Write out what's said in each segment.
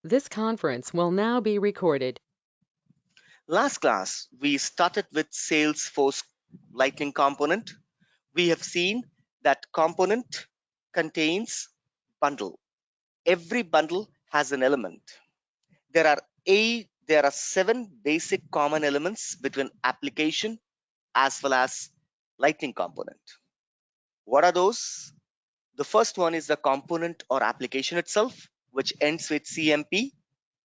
This conference will now be recorded. Last class, we started with Salesforce Lightning component. We have seen that component contains bundle. Every bundle has an element. There are 7 basic common elements between application as well as Lightning component. What are those? The first one is the component or application itself, which ends with CMP,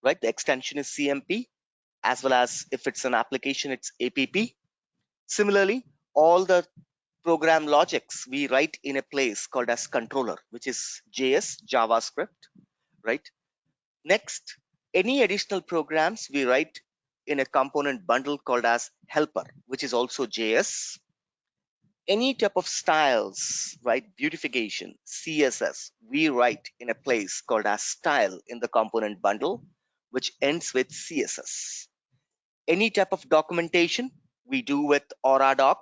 right? The extension is CMP, as well as if it's an application, it's APP. Similarly, all the program logics we write in a place called as controller, which is JS, JavaScript, right? Next, any additional programs we write in a component bundle called as helper, which is also JS. Any type of styles, right? Beautification, CSS, we write in a place called as style in the component bundle, which ends with CSS. Any type of documentation we do with AuraDoc.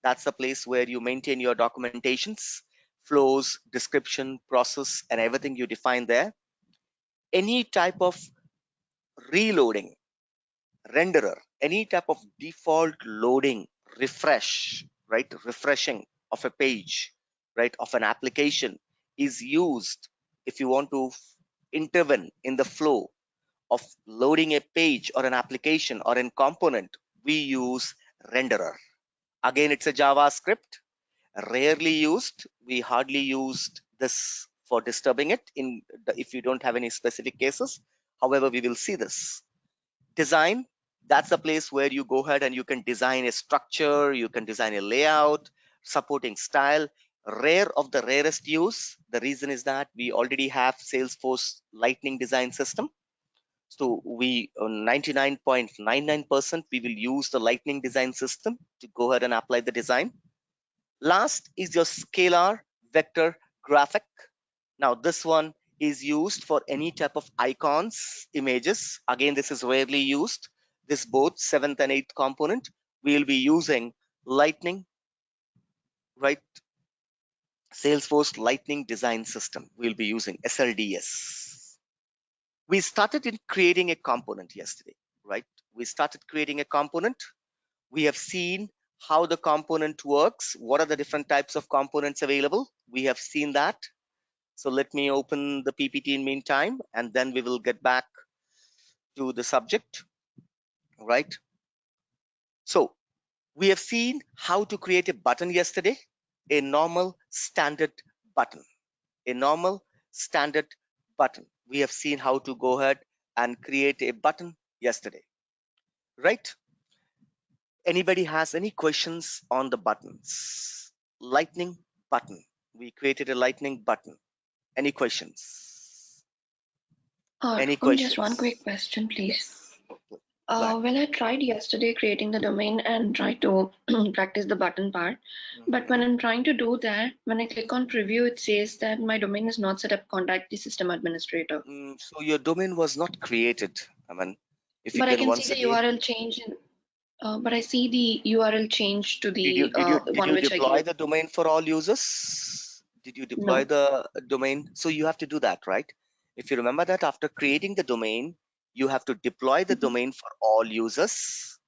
That's the place where you maintain your documentations, flows, description, process, and everything you define there. Any type of reloading, renderer, any type of default loading, refresh, right? Refreshing of a page, right? Of an application is used if you want to intervene in the flow of loading a page or an application or a component. We use renderer. Again, it's a JavaScript, rarely used. We hardly used this for disturbing it if you don't have any specific cases. However, we will see this. Design, that's the place where you go ahead and you can design a structure, you can design a layout, supporting style. Rare of the rarest use. The reason is that we already have Salesforce Lightning design system. So we 99.99% we will use the Lightning design system to go ahead and apply the design. Last is your scalar vector graphic. Now this one is used for any type of icons, images. Again, this is rarely used. This both 7th and 8th component, we will be using Lightning, right? Salesforce Lightning Design System. We'll be using SLDS. We started in creating a component yesterday, right? We started creating a component. We have seen how the component works. What are the different types of components available? We have seen that. So let me open the PPT in meantime, and then we will get back to the subject, right? So we have seen how to create a button yesterday, a normal standard button, a normal standard button. We have seen how to go ahead and create a button yesterday, right? Anybody has any questions on the buttons? Lightning button. We created a lightning button. Any questions? Any questions? Just one quick question, please. Yes. When I tried yesterday creating the domain and tried to practice the button part, but when I'm trying to do that, when I click on preview, it says that my domain is not set up, contact the system administrator. So your domain was not created. I mean, if you But I can can once see the again, URL change, but I see the URL change to did the you which I deploy gave. the domain for all users? Did you deploy No. the domain? So you have to do that, right? If you remember that after creating the domain, you have to deploy the domain for all users,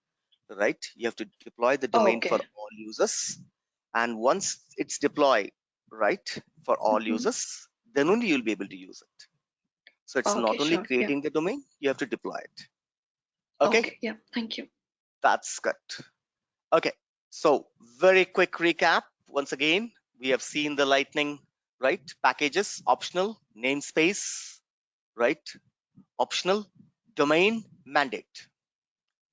right? You have to deploy the domain for all users. And once it's deployed, right, for all users, then only you'll be able to use it. So it's not only Sure. creating the domain, you have to deploy it. Okay, Yeah, thank you. that's good. Okay, so very quick recap. Once again, we have seen the Lightning, right? Packages, optional, namespace, right? Optional, domain, mandate.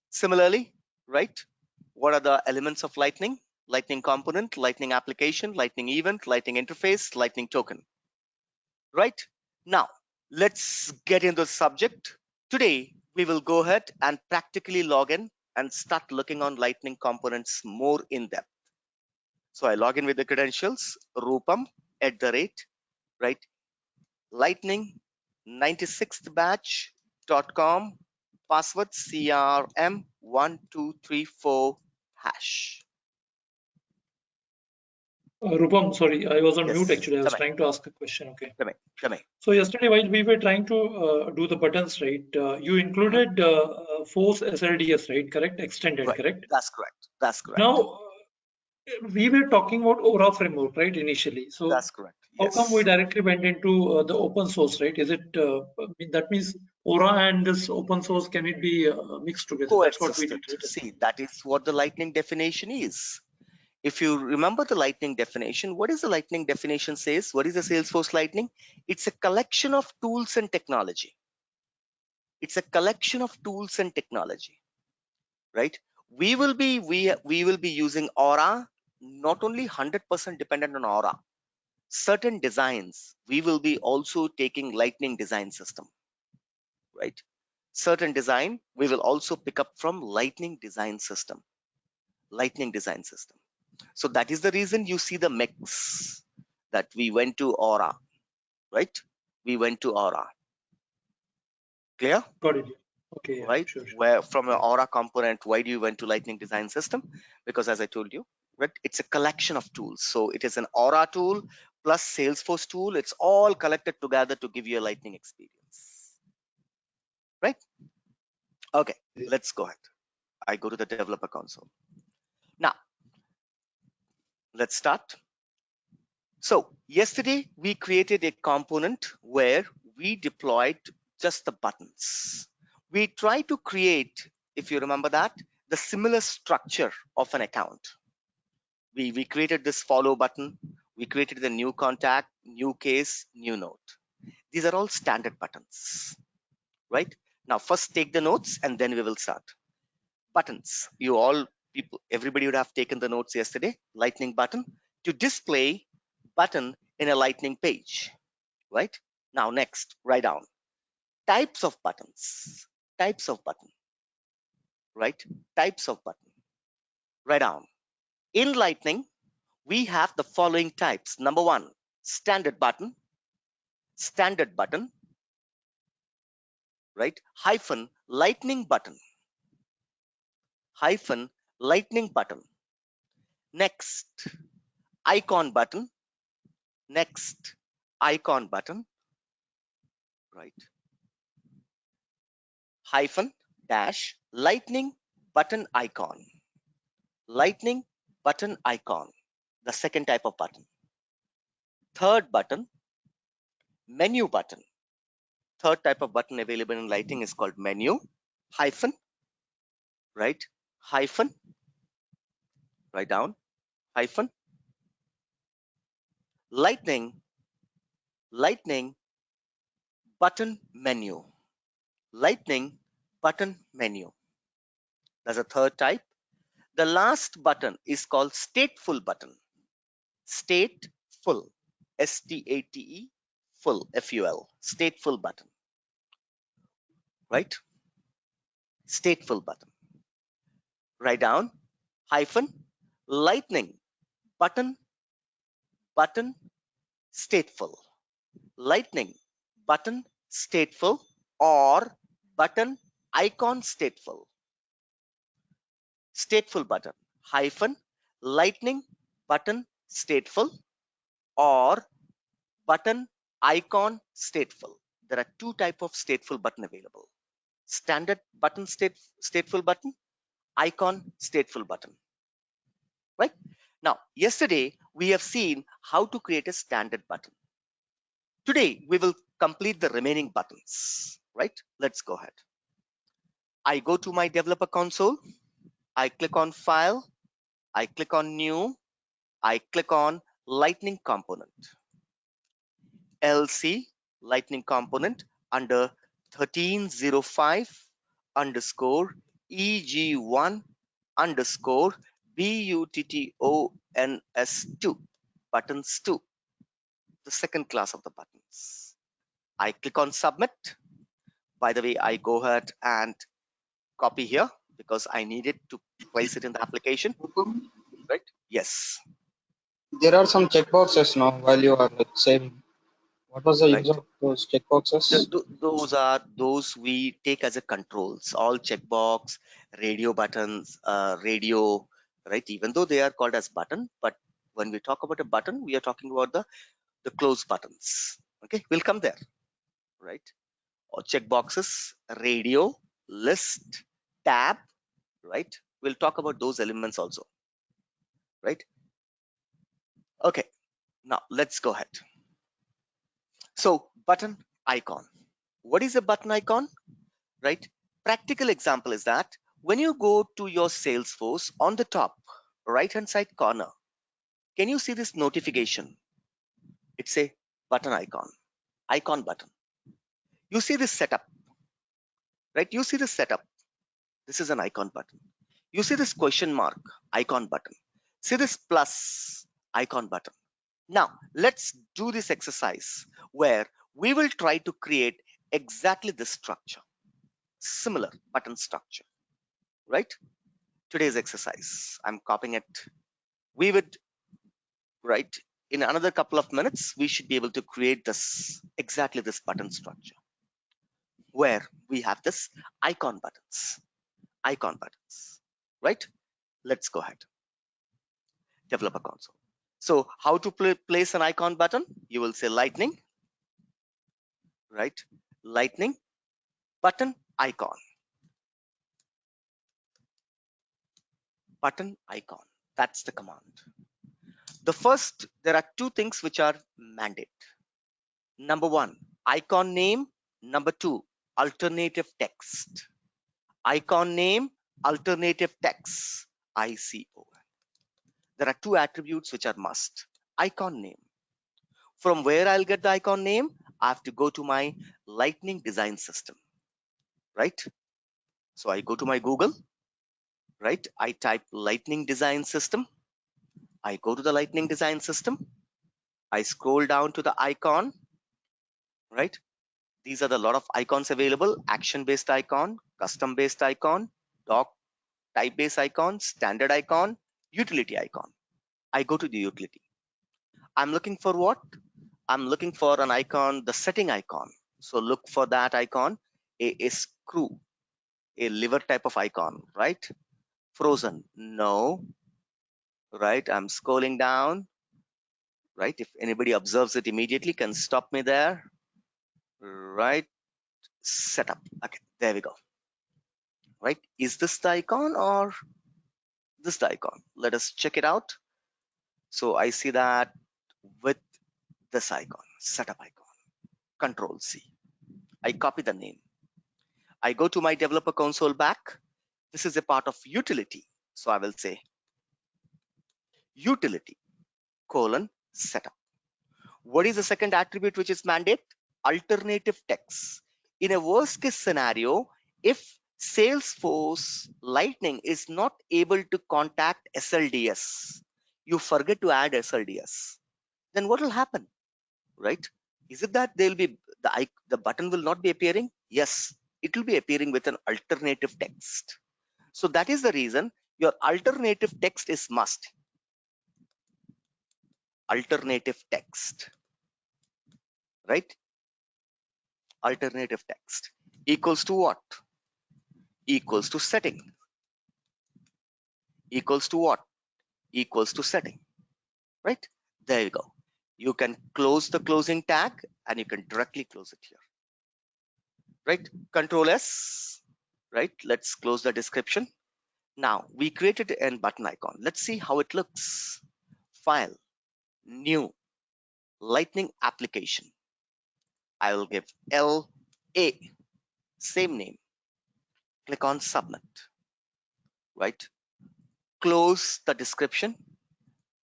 Similarly, right? What are the elements of Lightning? Lightning component, Lightning application, Lightning event, Lightning interface, Lightning token. Right? Now, let's get into the subject. Today, we will go ahead and practically log in and start looking on Lightning components more in depth. So I log in with the credentials, Rupam right? Lightning 96th batch.com, password CRM1234#. Rupam, sorry, I was on mute Yes, actually. I was come trying to ask a question. Okay. in. So yesterday, while we were trying to do the buttons, right, you included force SLDS, right? Correct? Extended, Right, correct? that's correct. That's correct. Now, we were talking about Aura framework, right, initially. So That's correct. how come we Yes. directly went into the open source, right? Is it that means Aura and this open source, can it be mixed together? That's what we Coexisted. did, right? See, that is what the Lightning definition is. If you remember the Lightning definition, what is the Lightning definition says? What is the Salesforce Lightning? It's a collection of tools and technology. It's a collection of tools and technology, right? We will be using Aura, not only 100% dependent on Aura. Certain designs, we will be also taking Lightning design system, right? Certain design, we will also pick up from Lightning design system. Lightning design system. So that is the reason you see the mix that we went to Aura, right? We went to Aura. Clear? Got it. Okay, yeah, Right? sure. Where from an Yeah. Aura component, why do you went to Lightning design system? Because as I told you, right, it's a collection of tools. So it is an Aura tool plus Salesforce tool. It's all collected together to give you a Lightning experience. Right? Okay, let's go ahead. I go to the developer console. Now, let's start. So yesterday we created a component where we deployed just the buttons. We try to create, if you remember that, the similar structure of an account. We created this follow button. We created the new contact, new case, new note. These are all standard buttons, right? Now first take the notes and then we will start. Buttons, you all people, everybody would have taken the notes yesterday. Lightning button to display button in a lightning page, right? Now next, write down types of buttons, types of button, right? Types of button, write down. In Lightning, we have the following types. Number one, standard button, right? Hyphen lightning button, hyphen lightning button. Next, icon button, next, icon button, right? Hyphen dash lightning button icon, lightning button icon, the second type of button. Third button, menu button. Third type of button available in Lightning is called menu, hyphen, right? Hyphen, write down, hyphen, lightning button menu, lightning button menu. That's a third type. The last button is called stateful button. Stateful, S-T-A-T-E, full, F-U-L, stateful button, right? Stateful button. Write down, hyphen, lightning button stateful, lightning button stateful, or button icon stateful. Stateful button, hyphen, lightning button stateful, or button icon stateful. There are two types of stateful button available. Standard button stateful button, icon stateful button, right? Now, yesterday we have seen how to create a standard button. Today we will complete the remaining buttons, right? Let's go ahead. I go to my developer console. I click on file. I click on new. I click on lightning component. LC lightning component under 1305 underscore EG1 underscore BUTTONS2 buttons 2, the second class of the buttons. I click on submit. By the way, I go ahead and copy here because I needed to place it in the application, right? Yes. There are some checkboxes now while you are saving. What was the use Right. of those checkboxes? Those are those we take as a controls. All checkbox, radio buttons, radio, right? Even though they are called as button, but When we talk about a button, we are talking about the close buttons. Okay, we'll come there, right? Or checkboxes, radio, list, tab, right? We'll talk about those elements also, right? Okay, now let's go ahead. So button icon. What is a button icon, right? Practical example is that when you go to your Salesforce, on the top right hand side corner, can you see this notification? It's a button icon button. You see this setup, right? You see this setup. This is an icon button. You see this question mark, icon button. See this plus, icon button. Now let's do this exercise where we will try to create exactly this structure, similar button structure, right? Today's exercise, I'm copying it. We would, right, in another couple of minutes, we should be able to create this, exactly this button structure where we have this icon buttons, right? Let's go ahead. Developer console. So how to place an icon button? You will say lightning, right? Lightning button icon. Button icon. That's the command. The first, there are two things which are mandate. Number one, icon name. Number two, alternative text. Icon name, alternative text, ICO. There are two attributes which are must. Icon name. From where I'll get the icon name? I have to go to my Lightning design system, right? So I go to my Google, right? I type Lightning design system. I go to the Lightning design system. I scroll down to the icon, right? These are the lot of icons available: action based icon, custom based icon, doc type based icon, standard icon, utility icon. I go to the utility. I'm looking for what? I'm looking for an icon, the setting icon. So look for that icon, a screw, a lever type of icon, right? Frozen, no, right? I'm scrolling down, right? If anybody observes it immediately, can stop me there, right? Setup. Okay, there we go. Right? Is this the icon or this the icon? Let us check it out. So I see that with this icon, setup icon, Control C. I copy the name. I go to my developer console back. This is a part of utility. So I will say utility :setup. What is the second attribute which is mandate? Alternative text. In a worst case scenario, if Salesforce Lightning is not able to contact SLDS, you forget to add SLDS, then what will happen, right? Is it that they'll be the button will not be appearing? Yes, it will be appearing with an alternative text. So that is the reason your alternative text is must. Alternative text, right? Alternative text equals to what? Equals to setting. Equals to what? Equals to setting, right? There you go. You can close the closing tag and you can directly close it here, right? Control S, right? Let's close the description. Now we created a button icon. Let's see how it looks. File, new, Lightning application. I will give LA, same name. Click on submit, right? Close the description,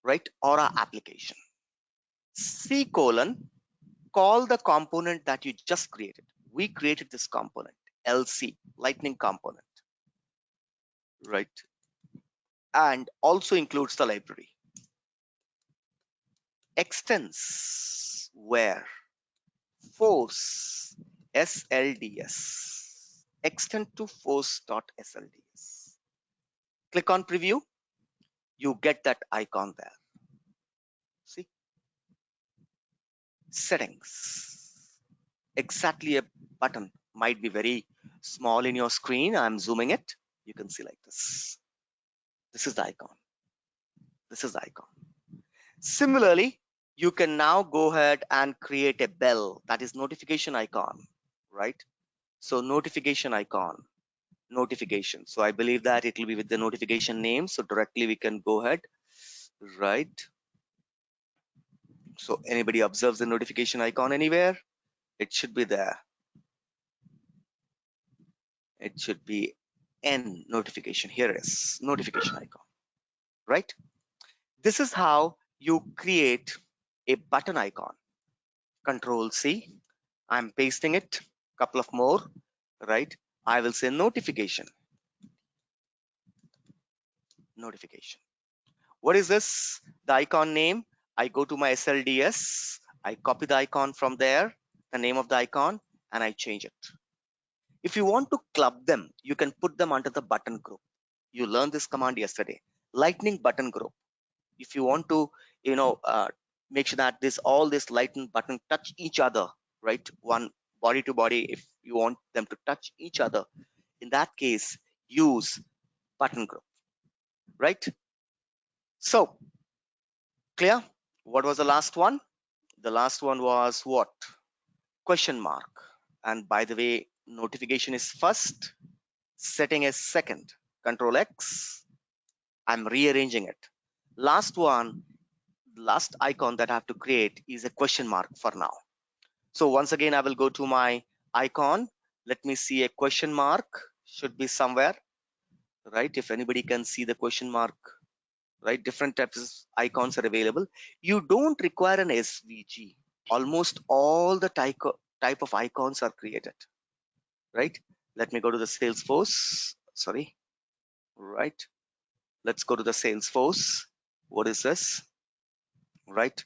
right? Aura application. C:, call the component that you just created. We created this component, LC, Lightning component, right? And also includes the library. Extends where? Force, SLDS. Extend to force.slds. Click on preview. You get that icon there. See? Settings. Exactly a button. Might be very small in your screen. I'm zooming it. You can see like this. This is the icon. This is the icon. Similarly, you can now go ahead and create a bell, that is notification icon, right? So notification icon, notification. So I believe that it will be with the notification name. So directly we can go ahead, right? So anybody observes the notification icon anywhere? It should be there. It should be N notification. Here it is, notification icon, right? This is how you create a button icon. Control C. I'm pasting it. Couple of more, right? I will say notification. Notification. What is this? The icon name. I go to my SLDS. I copy the icon from there, the name of the icon, and I change it. If you want to club them, you can put them under the button group. You learned this command yesterday. Lightning button group. If you want to, make sure that all this lightning button touch each other, right? One body to body. If you want them to touch each other, in that case, use button group, right? So clear? What was the last one? The last one was what? Question mark. And by the way, notification is first, setting is second. Control X. I'm rearranging it. Last one, last icon that I have to create is a question mark for now. So once again, I will go to my icon. Let me see a question mark. Should be somewhere, right? If anybody can see the question mark, right? Different types of icons are available. You don't require an SVG. Almost all the type of icons are created, right? Let me go to the Salesforce. Sorry, right? Let's go to the Salesforce. What is this? Right?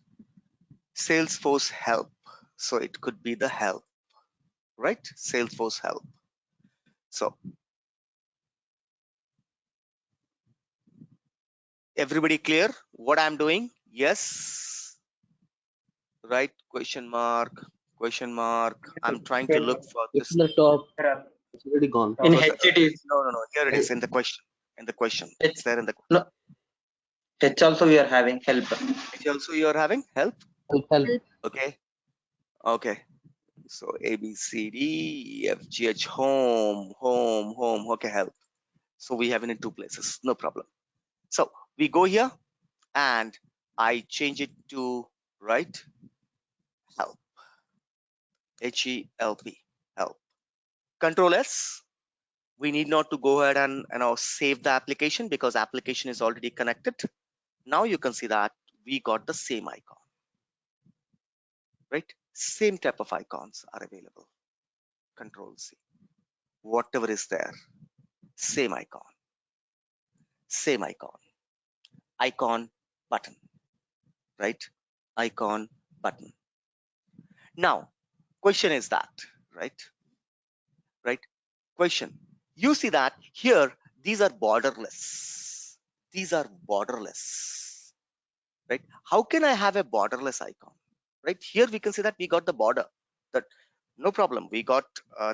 Salesforce help. So it could be the help, right? Salesforce help. So everybody clear what I'm doing? Yes, right? Question mark, question mark. I'm trying to look for It's this. the top. It's already gone. Top In was H it is. no. Here it is in the question. In the question, it's H, there in the. no, H also we are having help. Also, you are having help. Help. Okay. Okay. So A B C D E F G H home. Okay, help. So we have it in two places. No problem. So we go here and I change it to right help. HELP help. Control S. We need not to go ahead and save the application because application is already connected. Now you can see that we got the same icon, right? Same type of icons are available. Control C. Whatever is there, same icon, same icon, icon button, right? Icon button. Now, question is that, right? Right? Question. You see that here, these are borderless. These are borderless, right? How can I have a borderless icon, right? Here we can see that we got the border. That no problem. We got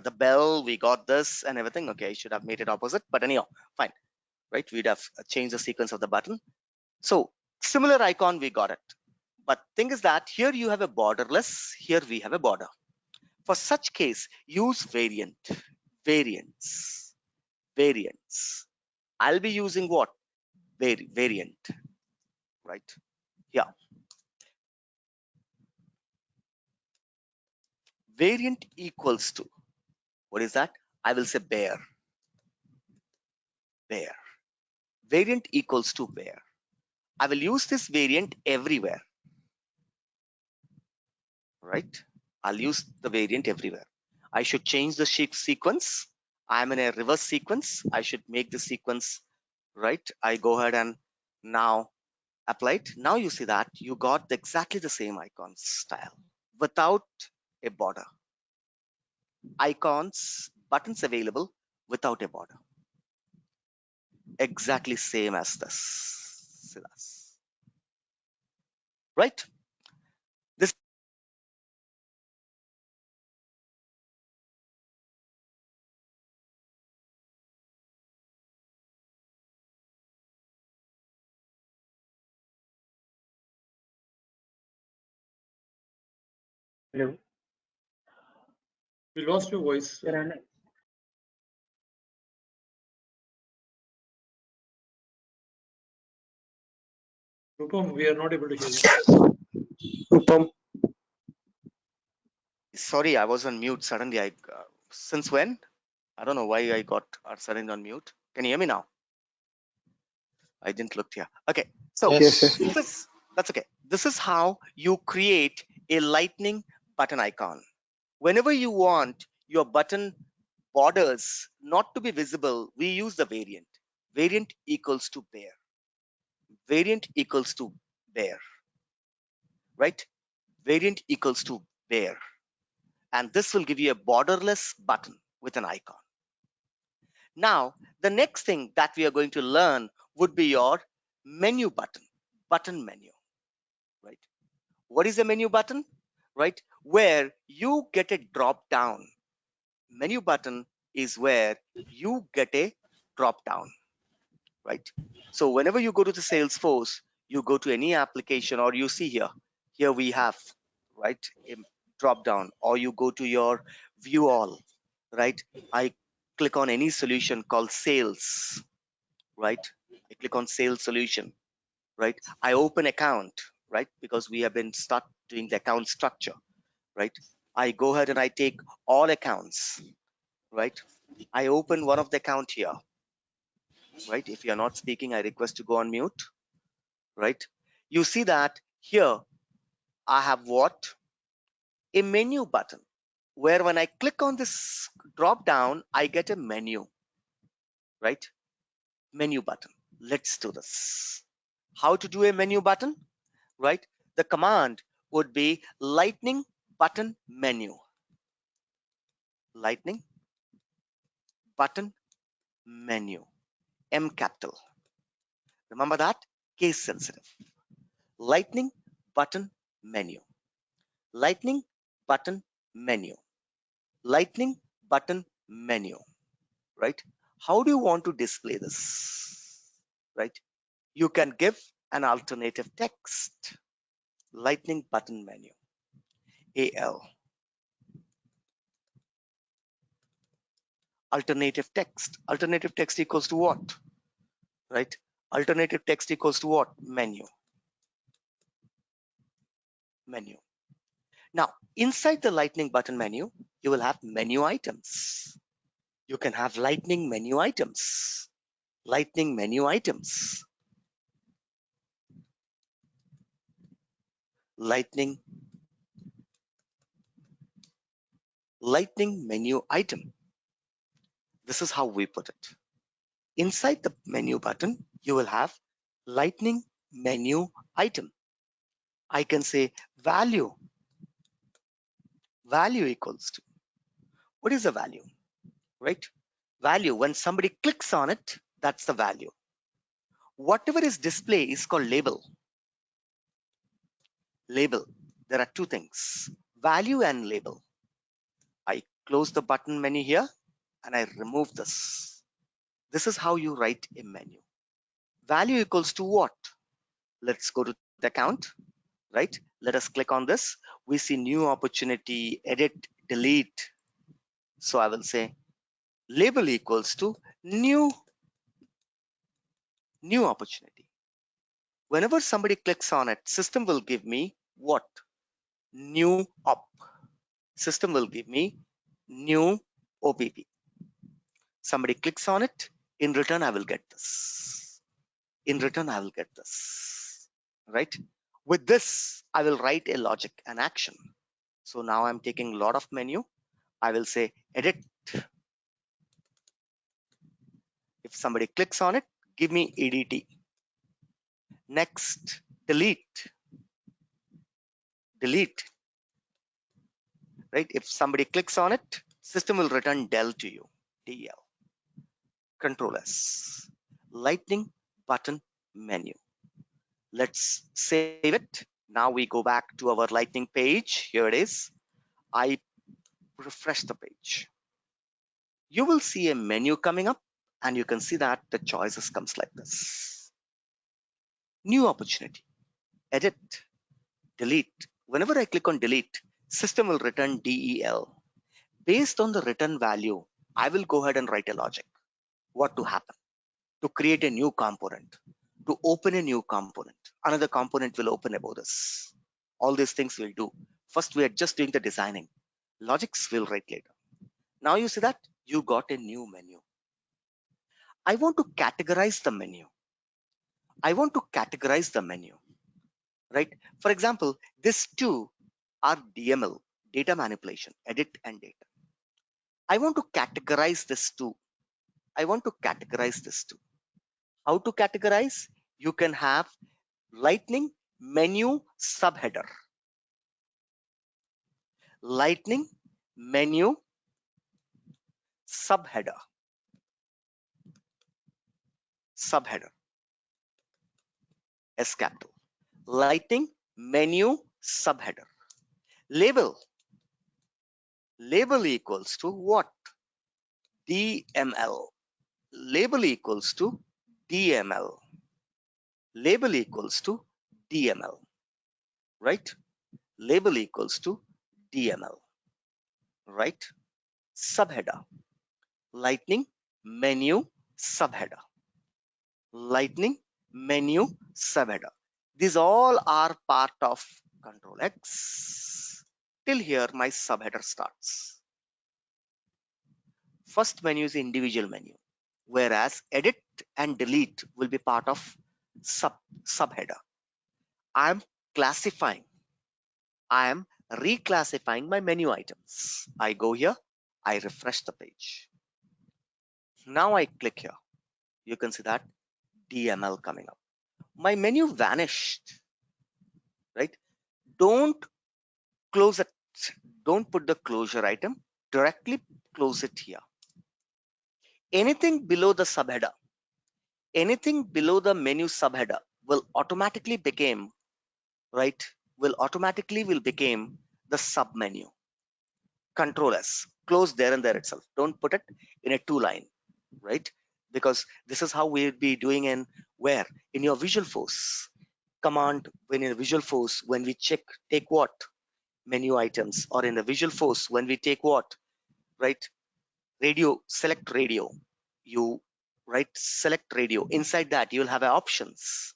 the bell, we got this and everything. Okay, I should have made it opposite, but anyhow, fine, right? We'd have changed the sequence of the button. So similar icon, we got it. But thing is that here you have a borderless, here we have a border. For such case, use variant, variants, variants. I'll be using what? Variant, right? Yeah. Variant equals to, what is that? I will say bear, bear. Variant equals to bear. I will use this variant everywhere, right? I'll use the variant everywhere. I should change the sequence. I'm in a reverse sequence. I should make the sequence, right? I go ahead and now apply it. Now you see that you got exactly the same icon style without a border. Icons, buttons available without a border. Exactly same as this. Right? This Hello. We lost your voice. Rupam, we are not able to hear you. Upam. Sorry, I was on mute. Suddenly, since when? I don't know why I got suddenly on mute. Can you hear me now? I didn't look here. Okay, so Yes. that's okay. This is how you create a lightning button icon. Whenever you want your button borders not to be visible, we use the variant. Variant equals to bare. Variant equals to bare, right? Variant equals to bare. And this will give you a borderless button with an icon. Now, the next thing that we are going to learn would be your menu button menu, right? What is a menu button, right? Where you get a drop down. Menu button is where you get a drop down, right? So whenever you go to the Salesforce, you go to any application, or you see here we have, right, a drop down, or you go to your view all, right? I click on any solution called sales, right? I click on sales solution, right? I open account, right? Because we have been start doing the account structure, right? I go ahead and I take all accounts, right? I open one of the account here, right? If you're not speaking, I request to go on mute, right? You see that here I have what? A menu button, where when I click on this drop down, I get a menu, right? Menu button. Let's do this. How to do a menu button, right? The command would be lightning button menu. Lightning button menu. M capital. Remember that? Case sensitive. Lightning button menu. Lightning button menu. Lightning button menu, right? How do you want to display this, right? You can give an alternative text. Lightning button menu. AL. Alternative text. Alternative text equals to what? Right? Alternative text equals to what? Menu. Menu. Now, inside the lightning button menu, you will have menu items. You can have lightning menu items. Lightning menu items. Lightning menu item. This is how we put it. Inside the menu button, you will have lightning menu item. I can say value. Value equals to, what is the value, right? Value, when somebody clicks on it, that's the value. Whatever is display is called label. Label, there are two things, value and label. I close the button menu here and I remove this. This is how you write a menu. Value equals to what? Let's go to the account, right? Let us click on this. We see new opportunity, edit, delete. So I will say label equals to new opportunity. Whenever somebody clicks on it, system will give me what? New op. System will give me new OPP. Somebody clicks on it, in return I will get this. In return I will get this, right? With this, I will write a logic, an action. So now I'm taking a lot of menu. I will say edit. If somebody clicks on it, give me EDT. Next, delete. Delete. Right? If somebody clicks on it, system will return del to you. DL. Control S. Lightning button menu. Let's save it. Now we go back to our lightning page. Here it is. I refresh the page. You will see a menu coming up, and you can see that the choices comes like this. New opportunity. Edit. Delete. Whenever I click on delete, System will return del. Based on the return value, I will go ahead and write a logic. What to happen? To create a new component, to open a new component. Another component will open above this. All these things we'll do. First, we are just doing the designing. Logics we'll write later. Now you see that you got a new menu. I want to categorize the menu. Right? For example, these two are DML, data manipulation, edit and data. I want to categorize this two. How to categorize? You can have Lightning menu subheader. Lightning menu subheader. S capital. Lightning menu subheader. Label equals to what? DML. Label equals to DML. Right? Label equals to DML. Right? Subheader. Lightning menu subheader. These all are part of Control X. Till here my subheader starts. First menu is individual menu, whereas edit and delete will be part of subheader. I am reclassifying my menu items. I go here, I refresh the page. Now I click here. You can see that DML coming up. My menu vanished, right? Don't close it. Don't put the closure item. Directly close it here. Anything below the subheader, anything below the menu subheader will automatically become, right? Will become the sub menu. Control S. Close there and there itself. Don't put it in a two line, right? Because this is how we'll be doing in where? In your Visual Force command, when in Visual Force, when we take what? Menu items, or in the Visual Force, when we take what? Right? Radio, select radio. You select radio. Inside that, you'll have options.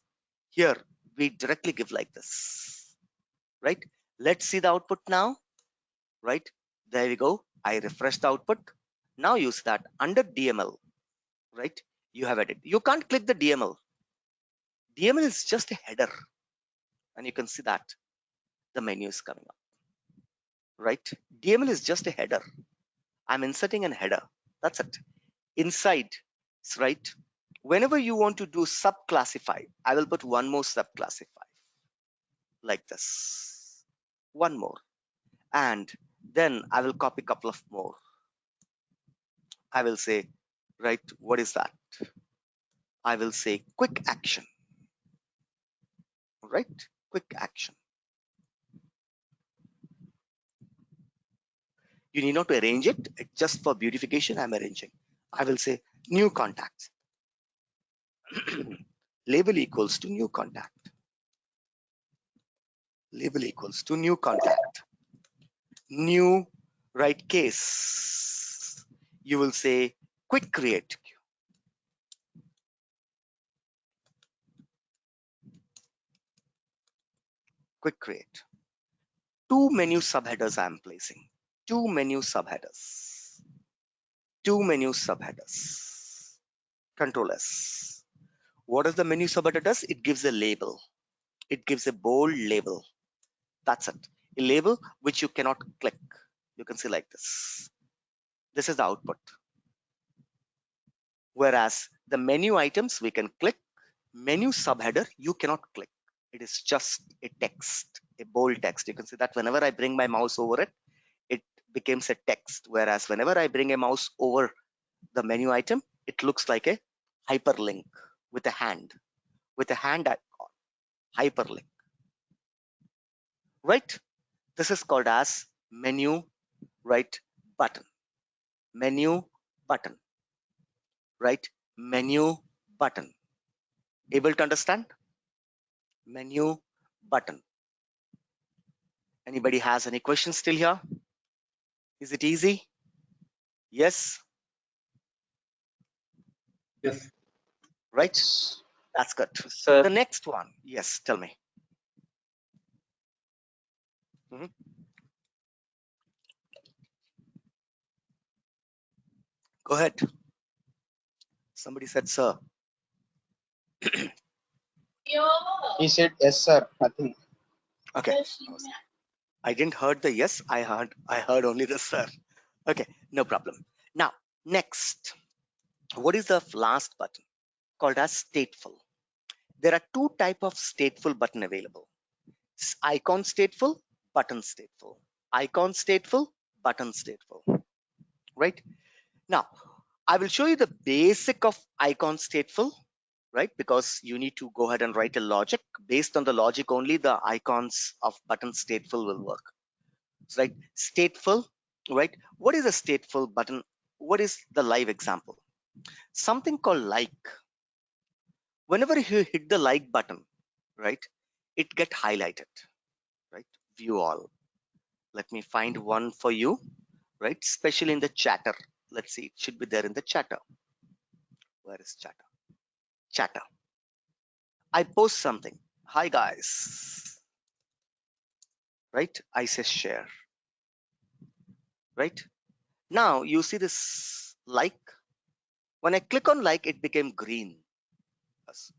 Here, we directly give like this, right? Let's see the output now, right? There we go. I refresh the output. Now use that under DML, right? You have edit. You can't click the DML. DML is just a header, and you can see that the menu is coming up, right? DML is just a header. I'm inserting an header. That's it. Inside, right? Whenever you want to do subclassify, I will put one more subclassify like this. One more. And then I will copy a couple of more. I will say, right, what is that? I will say quick action, right? Quick action. You need not to arrange it. Just for beautification, I'm arranging. I will say new contacts. Label equals to new contact. Label equals to new contact. New, right, case. You will say quick create. Quick create. Two menu subheaders I am placing. Two menu subheaders. Control S. What does the menu subheader does? It gives a label. It gives a bold label. That's it. A label which you cannot click. You can see like this. This is the output. Whereas the menu items we can click. Menu subheader you cannot click. It is just a text, a bold text. You can see that whenever I bring my mouse over it, it becomes a text. Whereas whenever I bring a mouse over the menu item, it looks like a hyperlink with a hand icon. Hyperlink, right? This is called as menu, right, button. Menu button, right? Menu button. Able to understand? Menu button. Anybody has any questions still here? Is it easy? Yes, Yes. right? That's good. Sir, The next one, yes, tell me. Mhm. Go ahead. Somebody said, sir. He said yes, sir. Nothing. Okay. I didn't heard the yes. I heard only the sir. Okay, no problem. Now, next, what is the last button? Called as stateful. There are two type of stateful button available. Icon stateful, button stateful. Icon stateful, button stateful. Right? Now, I will show you the basic of icon stateful, right? Because you need to go ahead and write a logic. Based on the logic only, the icons of button stateful will work. Right? Stateful, right? What is a stateful button? What is the live example? Something called like. Whenever you hit the like button, right, it get highlighted, right? View all. Let me find one for you, right? Especially in the chatter. Let's see, it should be there in the chatter. Where is chatter? Chatter. I post something. Hi guys, right? I say share, right? Now you see this like. When I click on like, it became green.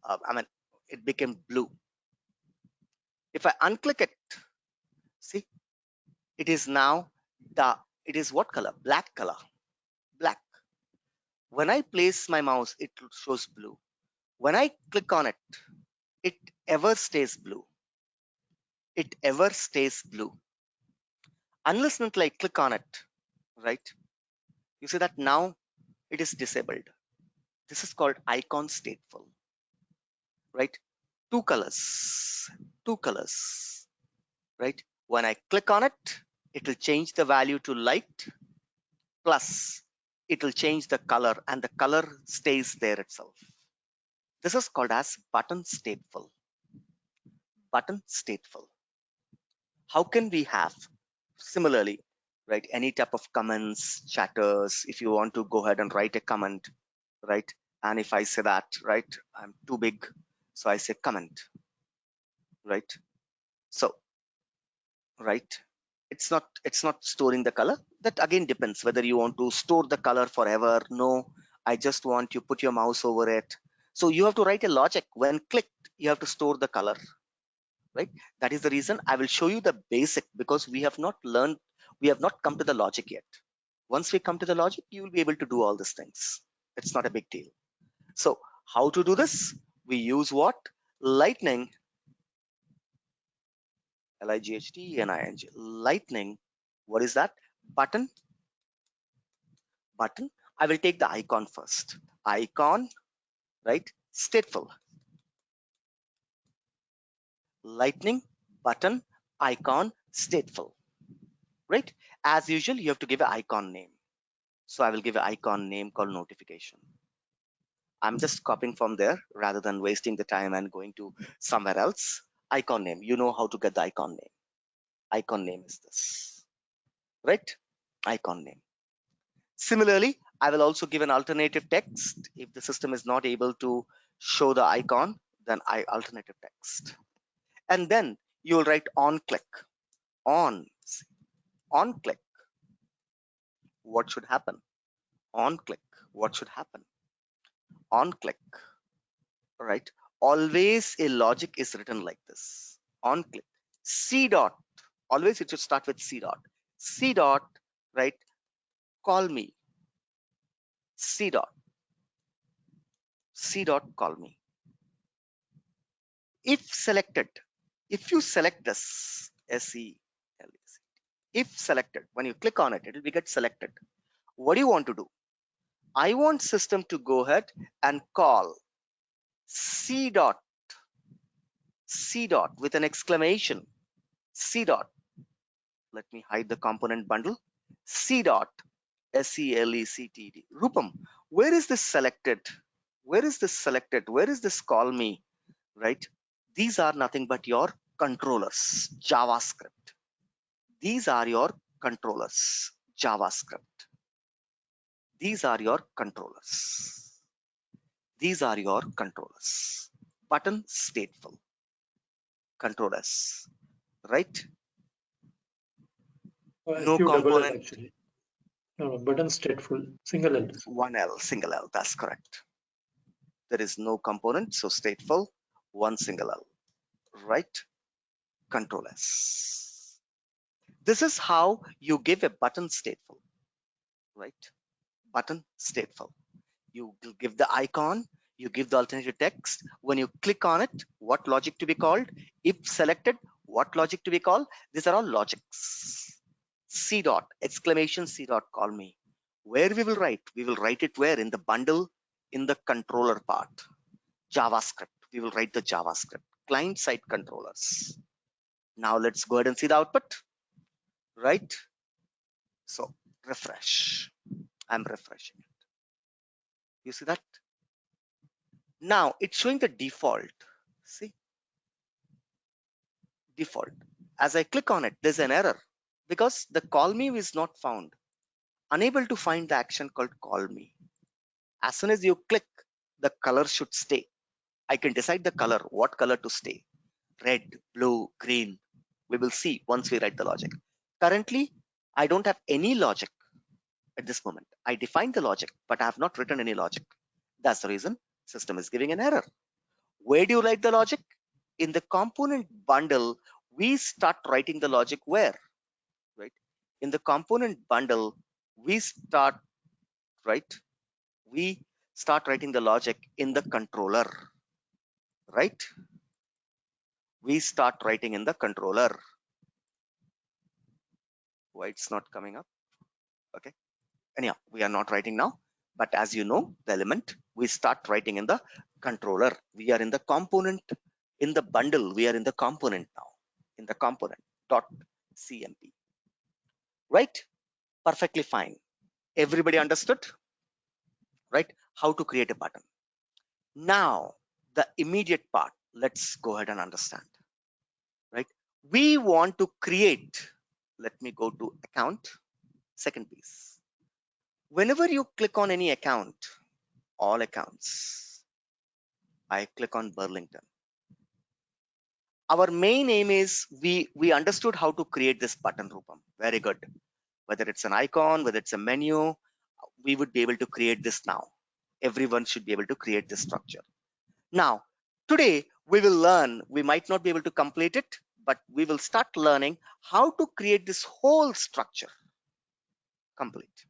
I mean, it became blue. If I unclick it, see, it is now it is what color? Black color. Black. When I place my mouse, it shows blue. When I click on it, it ever stays blue. It ever stays blue. Unless and until I click on it, right? You see that now it is disabled. This is called icon stateful, right? Two colors, right? When I click on it, it will change the value to light, plus it will change the color, and the color stays there itself. This is called as button stateful. Button stateful. How can we have similarly, right? Any type of comments, chatters, if you want to go ahead and write a comment, right? And if I say that, right, I'm too big, so I say comment, right? So, right, it's not storing the color. That again depends whether you want to store the color forever. No, I just want you put your mouse over it. So you have to write a logic. When clicked, you have to store the color, right? That is the reason I will show you the basic, because we have not come to the logic yet. Once we come to the logic, you will be able to do all these things. It's not a big deal. So how to do this? We use what? Lightning, Lightning. Lightning. What is that? Button. I will take the icon first. Icon, right? Stateful. Lightning, button, icon, stateful. Right? As usual, you have to give an icon name. So I will give an icon name called notification. I'm just copying from there rather than wasting the time and going to somewhere else. Icon name. You know how to get the icon name. Icon name is this, right? Icon name. Similarly, I will also give an alternative text. If the system is not able to show the icon, then I alternative text. And then you will write on click. On click. What should happen? On click. What should happen? On click. Right? Always a logic is written like this. On click. C dot. Always it should start with C dot. C dot, right? Call me. C dot. C dot call me. If selected, if you select this, SELEC, if selected, when you click on it, it will get selected. What do you want to do? I want system to go ahead and call C dot with an exclamation. C dot. Let me hide the component bundle. C dot SELECTD. Rupam, where is this selected? Where is this selected? Where is this call me? Right? These are nothing but your controllers, JavaScript. These are your controllers. JavaScript. These are your controllers. These are your controllers. Button stateful. Controllers. Right? No Q double L component. actually. No, button stateful. Single L. One L, single L. That's correct. There is no component, so stateful. One single L. Right? Controllers. This is how you give a button stateful. Right? Button stateful. You give the icon, you give the alternative text. When you click on it, what logic to be called? If selected, what logic to be called? These are all logics. C dot, exclamation C dot, call me. Where we will write? We will write it where? In the bundle, in the controller part. JavaScript. We will write the JavaScript. Client side controllers. Now let's go ahead and see the output. Right? So refresh. I'm refreshing it. You see that? Now it's showing the default. See? Default. As I click on it, there's an error because the call me is not found. Unable to find the action called call me. As soon as you click, the color should stay. I can decide the color, what color to stay. Red, blue, green. We will see once we write the logic. Currently, I don't have any logic at this moment. I defined the logic, but I have not written any logic. That's the reason system is giving an error. Where do you write the logic? In the component bundle, we start writing the logic where? Right? In the component bundle, we start, right? We start writing the logic in the controller, right? We start writing in the controller. Why it's not coming up? Okay. Anyhow, we are not writing now, but as you know, the element, we start writing in the controller. We are in the component, in the bundle, we are in the component now, in the component dot cmp. Right? Perfectly fine. Everybody understood? Right? How to create a button. Now, the immediate part, let's go ahead and understand. Right? We want to create, let me go to account, second piece. Whenever you click on any account, all accounts, I click on Burlington. Our main aim is we understood how to create this button, Rupam. Very good. Whether it's an icon, whether it's a menu, we would be able to create this now. Everyone should be able to create this structure. Now, today we will learn, we might not be able to complete it, but we will start learning how to create this whole structure complete,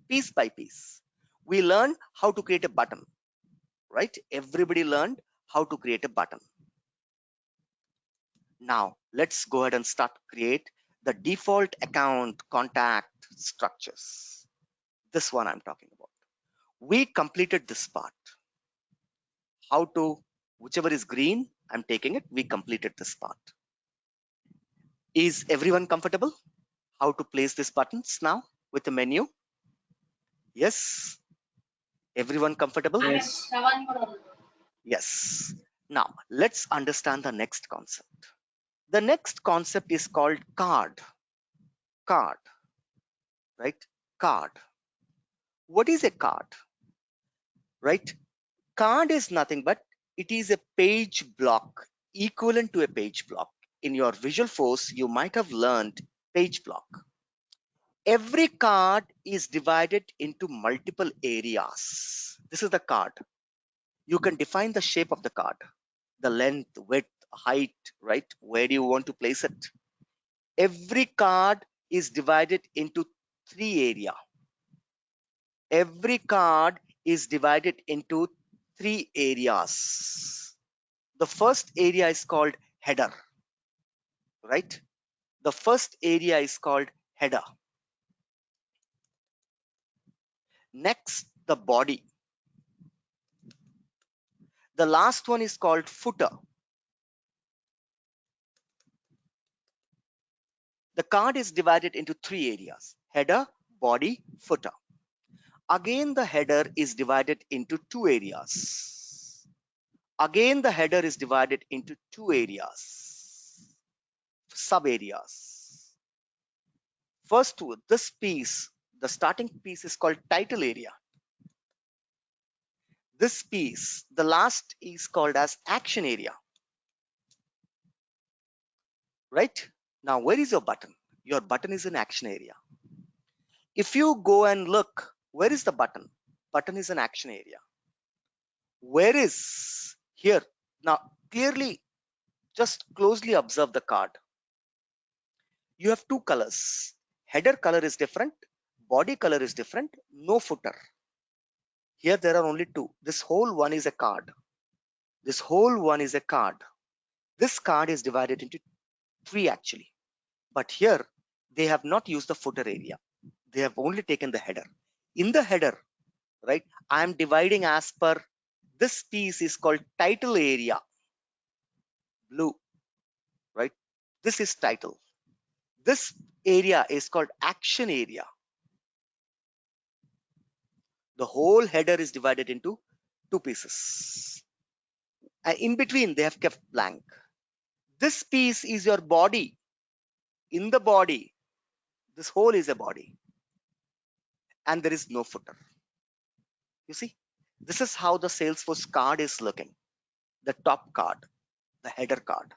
piece by piece. We learn how to create a button, right? Everybody learned how to create a button. Now, let's go ahead and start create the default account contact structures. This one I'm talking about. We completed this part. How to, whichever is green, I'm taking it. We completed this part. Is everyone comfortable? How to place these buttons now with the menu? Yes. Everyone comfortable? Yes. Yes. Now, let's understand the next concept. The next concept is called card. Card. Right? Card. What is a card? Right? Card is nothing but it is a page block equivalent to a page block. In your Visual Force, you might have learned page block. Every card is divided into multiple areas. This is the card. You can define the shape of the card, the length, width, height, right? Where do you want to place it? Every card is divided into 3 areas. Every card is divided into 3 areas. The first area is called header, right? The first area is called header. Next, the body. The last one is called footer. The card is divided into 3 areas: header, body, footer. Again, the header is divided into 2 areas. Again, the header is divided into 2 areas, sub areas. first to this piece, the starting piece is called title area. This piece, the last is called as action area, right? Now, where is your button? Your button is in action area. If you go and look, where is the button? Button is an action area. Where is here? Now, clearly, just closely observe the card. You have two colors. Header color is different. Body color is different. No footer. Here there are only two. This whole one is a card. This whole one is a card. This card is divided into three actually. But here they have not used the footer area. They have only taken the header. In the header, right, I am dividing as per this piece is called title area. Blue, right? This is title. This area is called action area. The whole header is divided into two pieces. And in between, they have kept blank. This piece is your body. In the body, this whole is a body. And there is no footer. You see, this is how the Salesforce card is looking. The top card, the header card.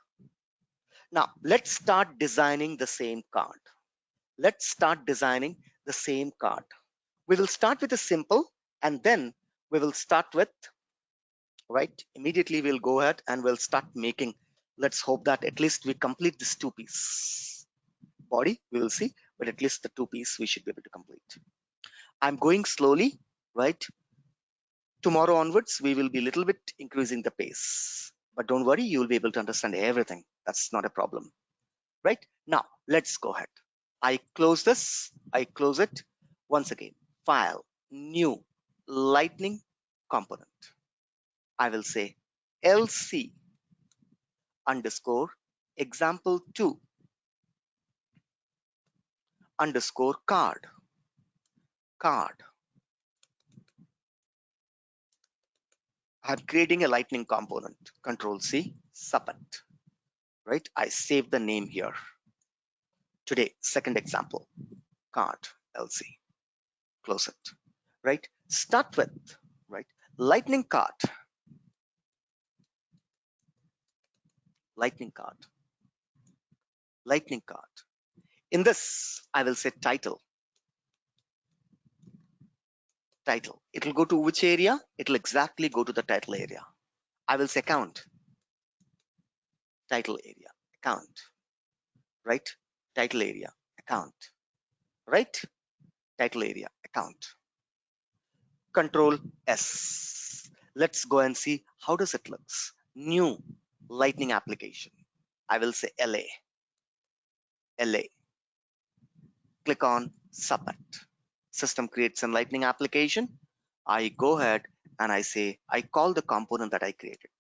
Now, let's start designing the same card. Let's start designing the same card. We will start with a simple, and then we will start with, right, immediately we'll go ahead and we'll start making. Let's hope that at least we complete this two piece. Body, we will see, but at least the two piece we should be able to complete. I'm going slowly, right? Tomorrow onwards, we will be a little bit increasing the pace. But don't worry, you will be able to understand everything. That's not a problem, right? Now, let's go ahead. I close this. I close it. Once again, File, New, Lightning component. I will say LC underscore example2 underscore card. I'm creating a Lightning component. Control C, submit. Right? I save the name here. Today, second example, card LC. Close it. Right? Start with, right, Lightning card. Lightning card. Lightning card. In this, I will say title. Title. It will go to which area? It will exactly go to the title area. I will say account. Title area. Account. Right? Title area. Account. Right? Title area. Account. Control S. Let's go and see how does it looks. New Lightning application. I will say LA. LA. Click on submit. System creates a Lightning application. I go ahead and I say, I call the component that I created.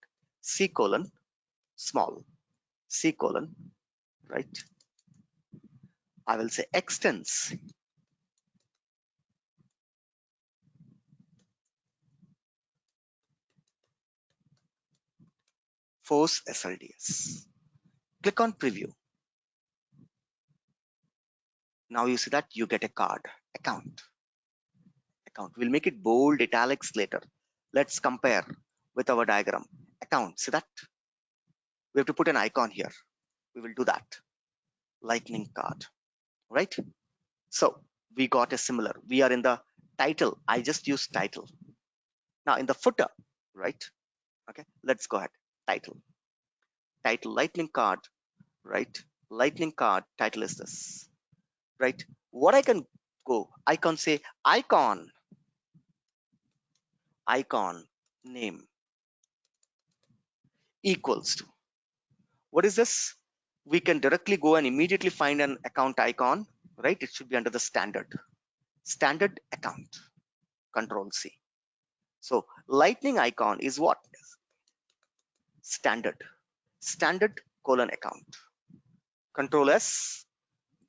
C colon, small, C colon, right? I will say extends. Force SLDS. Click on preview. Now you see that you get a card, account. We'll make it bold, italics later. Let's compare with our diagram. Account, see that? We have to put an icon here. We will do that. Lightning card, right? So we got a similar. We are in the title. I just used title. Now in the footer, right? Okay, let's go ahead. Title, Lightning card, right? Lightning card title is this, right? What I can go, I can say icon name equals to, what is this? We can directly go and immediately find an account icon, right? It should be under the standard account. Control C. So Lightning icon is what? Standard colon account. Control S.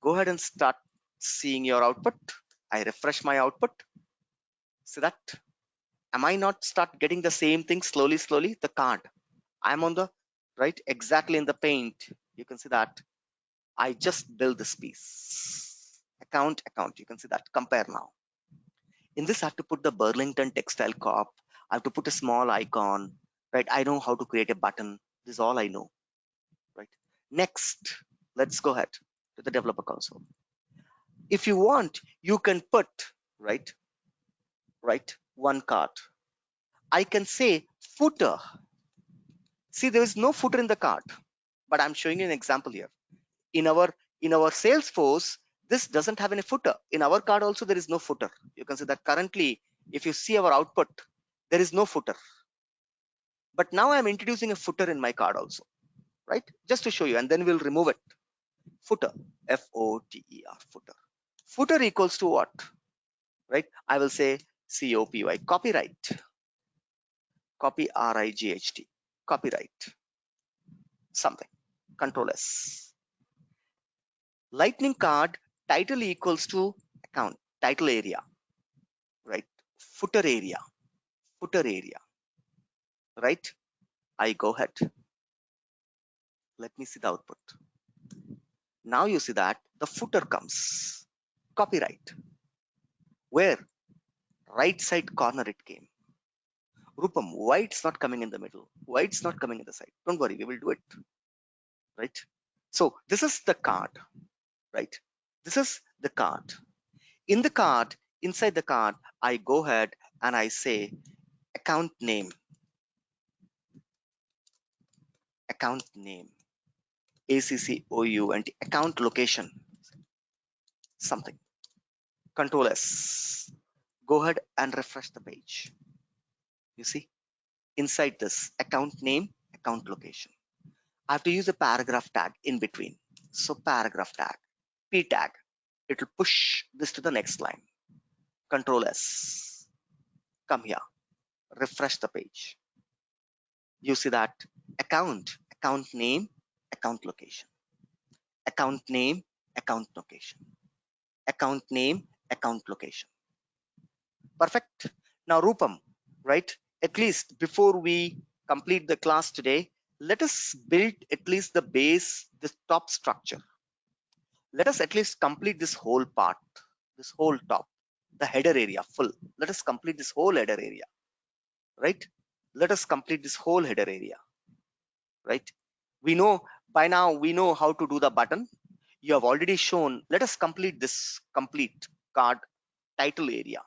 Go ahead and start seeing your output. I refresh my output. See that? Am I not start getting the same thing slowly? The card. I'm on the right, exactly in the paint. You can see that I just built this piece. account. You can see that. Compare now. In this, I have to put the Burlington Textile Corp. I have to put a small icon, right? I know how to create a button. This is all I know, right? Next, let's go ahead to the developer console. If you want, you can put, right, one cart. I can say footer. See, there is no footer in the cart, but I'm showing you an example here. In our Salesforce, this doesn't have any footer. In our card also, there is no footer. You can see that currently, if you see our output, there is no footer. But now I'm introducing a footer in my card also, right? Just to show you, and then we'll remove it. Footer, F-O-T-E-R, footer. Footer equals to what, right? I will say C-O-P-Y, copyright. Copy R-I-G-H-T, copyright. Something, Control S. Lightning card title equals to account, title area, right? Footer area, right? I go ahead. Let me see the output. Now you see that the footer comes. Copyright. Where? Right side corner it came. Rupam, why it's not coming in the middle? Why it's not coming in the side? Don't worry, we will do it. Right? So this is the card, right? This is the card. In the card, inside the card, I go ahead and I say account name, ACCOU, and account location, something. Control S. Go ahead and refresh the page. You see, inside this account name, account location, I have to use a paragraph tag in between. So paragraph tag, P tag, it will push this to the next line. Control S. Come here, refresh the page. You see that account name, account location, account name, account location, account name, account location. Perfect. Now Rupam, right? At least before we complete the class today, let us build at least the base, the top structure. Let us at least complete this whole part, this whole top, the header area full. Let us complete this whole header area, right? Let us complete this whole header area, right? We know by now, we know how to do the button. You have already shown. Let us complete this complete card title area.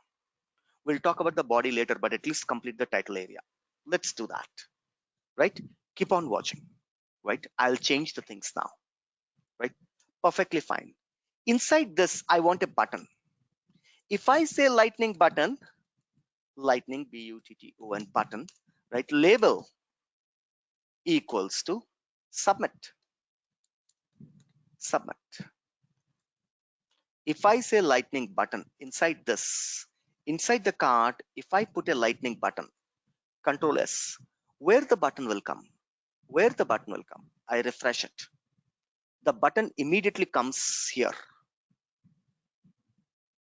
We'll talk about the body later, but at least complete the title area. Let's do that, right? Keep on watching, right? I'll change the things now, right? Perfectly fine. Inside this, I want a button. If I say lightning button, lightning, B-U-T-T-O-N, button, right? Label equals to submit. If I say lightning button inside this, inside the card, if I put a lightning button, Control S, where the button will come? I refresh it. The button immediately comes here.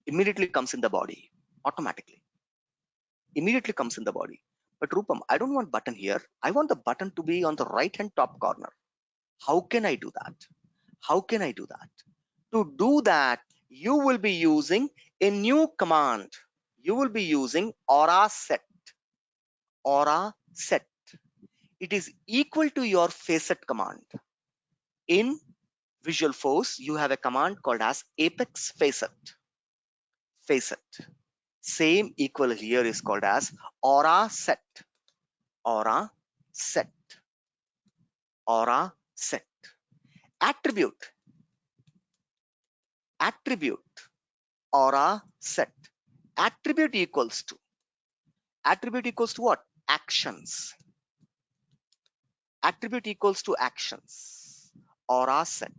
Immediately comes in the body, automatically. Immediately comes in the body. But Rupam, I don't want button here. I want the button to be on the right hand top corner. How can I do that? To do that, you will be using a new command. You will be using aura set. It is equal to your facet command. In Visual Force, you have a command called as apex facet. Same equal here is called as aura set. Attribute aura set. Attribute equals to what? Actions. Aura set,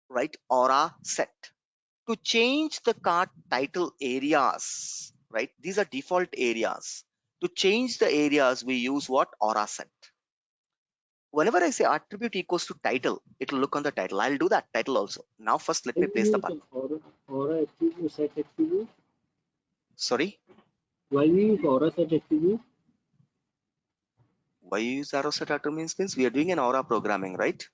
right? Aura set. To change the card title areas, right? These are default areas. To change the areas, we use what? Aura set. Whenever I say attribute equals to title, it will look on the title. I'll do that title also. Now first let me place the button. Aura attribute, set attribute. Sorry? Why we use aura set attribute? Why you use arrow set attribute means we are doing an aura programming, right?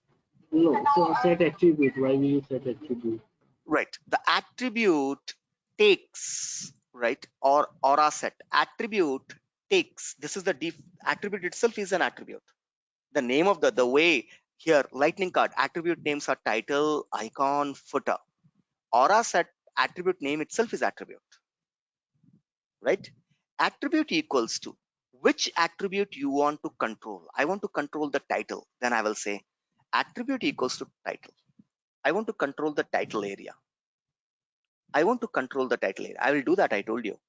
No, so set attribute. Why we use set attribute? Right. The attribute takes, right, or aura set. Attribute takes. This is the attribute itself is an attribute. The name of the way here, lightning card, attribute names are title, icon, footer. Aura set attribute name itself is attribute. Right? Attribute equals to which attribute you want to control. I want to control the title. Then I will say attribute equals to title. I want to control the title area. I want to control the title area. I will do that. I told you.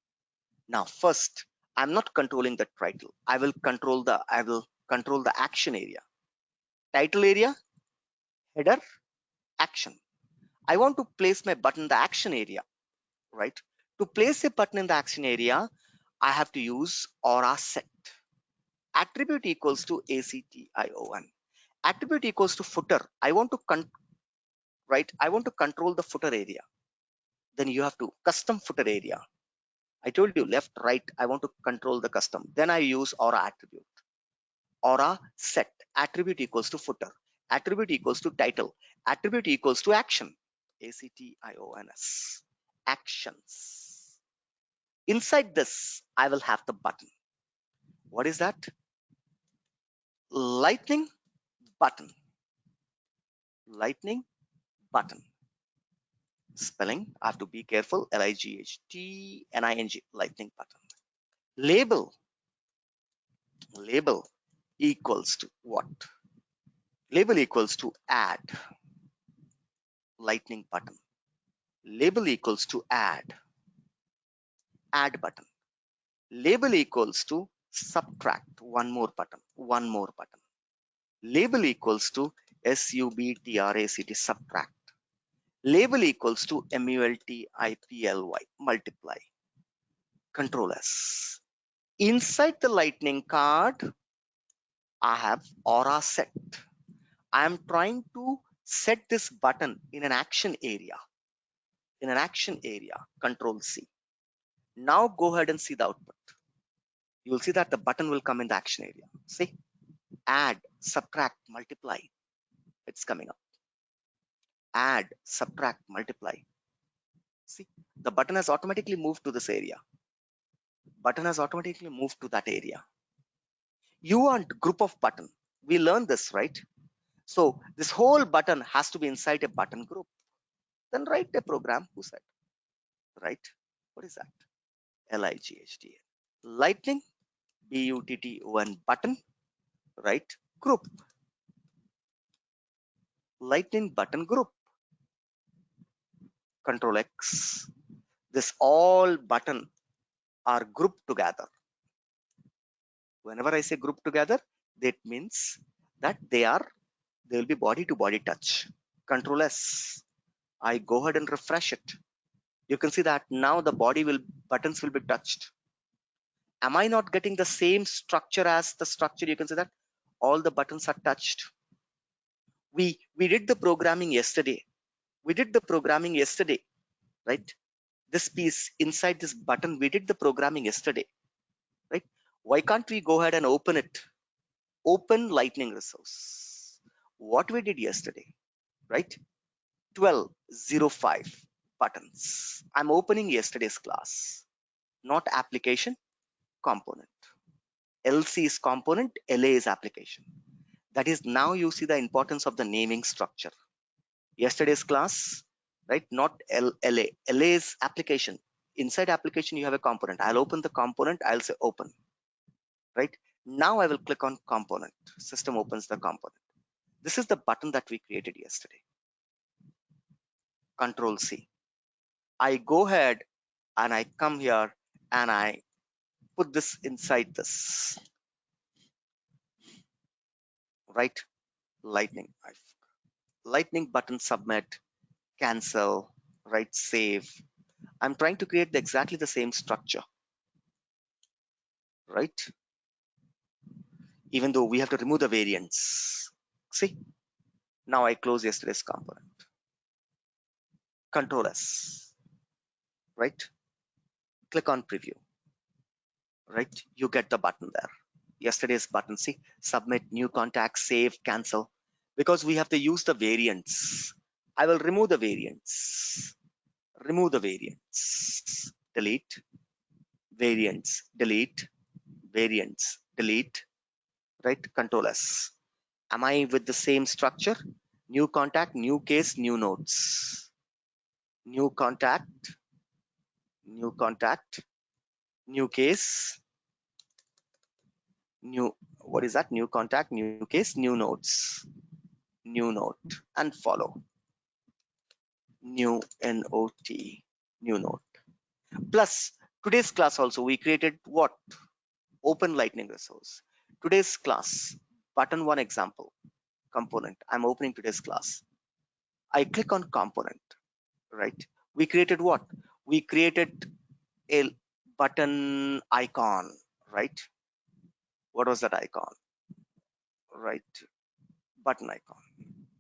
Now, first, I'm not controlling the title. I will control the action area. Title area, header, action. I want to place my button in the action area, right? To place a button in the action area, I have to use aura set. Attribute equals to ACTION. Attribute equals to footer. I want to control the footer area. Then you have to custom footer area. I told you left, right. I want to control the custom. Then I use aura attribute. Aura set. Attribute equals to footer. Attribute equals to title. Attribute equals to action. ACTIONS. Actions. Inside this, I will have the button. What is that? Lightning button. Lightning button. Spelling, I have to be careful. LIGHTNING, lightning button. Label. Label equals to what? Label equals to add. Lightning button. Label equals to add. Add button. Label equals to subtract. One more button. One more button. Label equals to SUBTRACT, subtract. Label equals to MULTIPLY, multiply. Control S. Inside the lightning card, I have aura set. I am trying to set this button in an action area. In an action area, Control C. Now go ahead and see the output. You will see that the button will come in the action area. See, add, subtract, multiply. It's coming up. Add, subtract, multiply. See, the button has automatically moved to this area. Button has automatically moved to that area. You want group of button. We learned this, right? So this whole button has to be inside a button group. Then write a program. Who said? Right? What is that? LIGHTN. Lightning, BUTTON, button, right? Group. Lightning button group. Control X. This all button are grouped together. Whenever I say group together, that means that they will be body to body touch. Control S. I go ahead and refresh it. You can see that now the buttons will be touched. Am I not getting the same structure as the structure? You can see that all the buttons are touched. We did the programming yesterday. Right? This piece inside this button, we did the programming yesterday, right? Why can't we go ahead and open it? Open lightning resource. What we did yesterday, right? 12:05 buttons. I'm opening yesterday's class, not application, component. LC is component, LA is application. That is, now you see the importance of the naming structure. Yesterday's class, right? Not LA. LA is application. Inside application, you have a component. I'll open the component. I'll say open, right? Now I will click on component. System opens the component. This is the button that we created yesterday. Control C. I go ahead and I come here and I put this inside this, right? Lightning button, submit, cancel, right? Save. I'm trying to create exactly the same structure, right? Even though we have to remove the variants. See, now I close yesterday's component. Control S, right? Click on preview, right? You get the button there. Yesterday's button, see, submit, new contact, save, cancel. because we have to use the variants. I will remove the variants. Remove the variants. Delete. Variants. Delete. Variants. Delete. Right? Control S. Am I with the same structure? New contact, new case, new nodes. New contact, new contact, new case, new, what is that? New contact, new case, new nodes, new node, and follow. New NOT, new node. Plus, today's class also, we created what? Open Lightning resource. Today's class, button one example, component. I'm opening today's class. I click on component, right? We created what? We created a button icon, right? What was that icon? Right, button icon.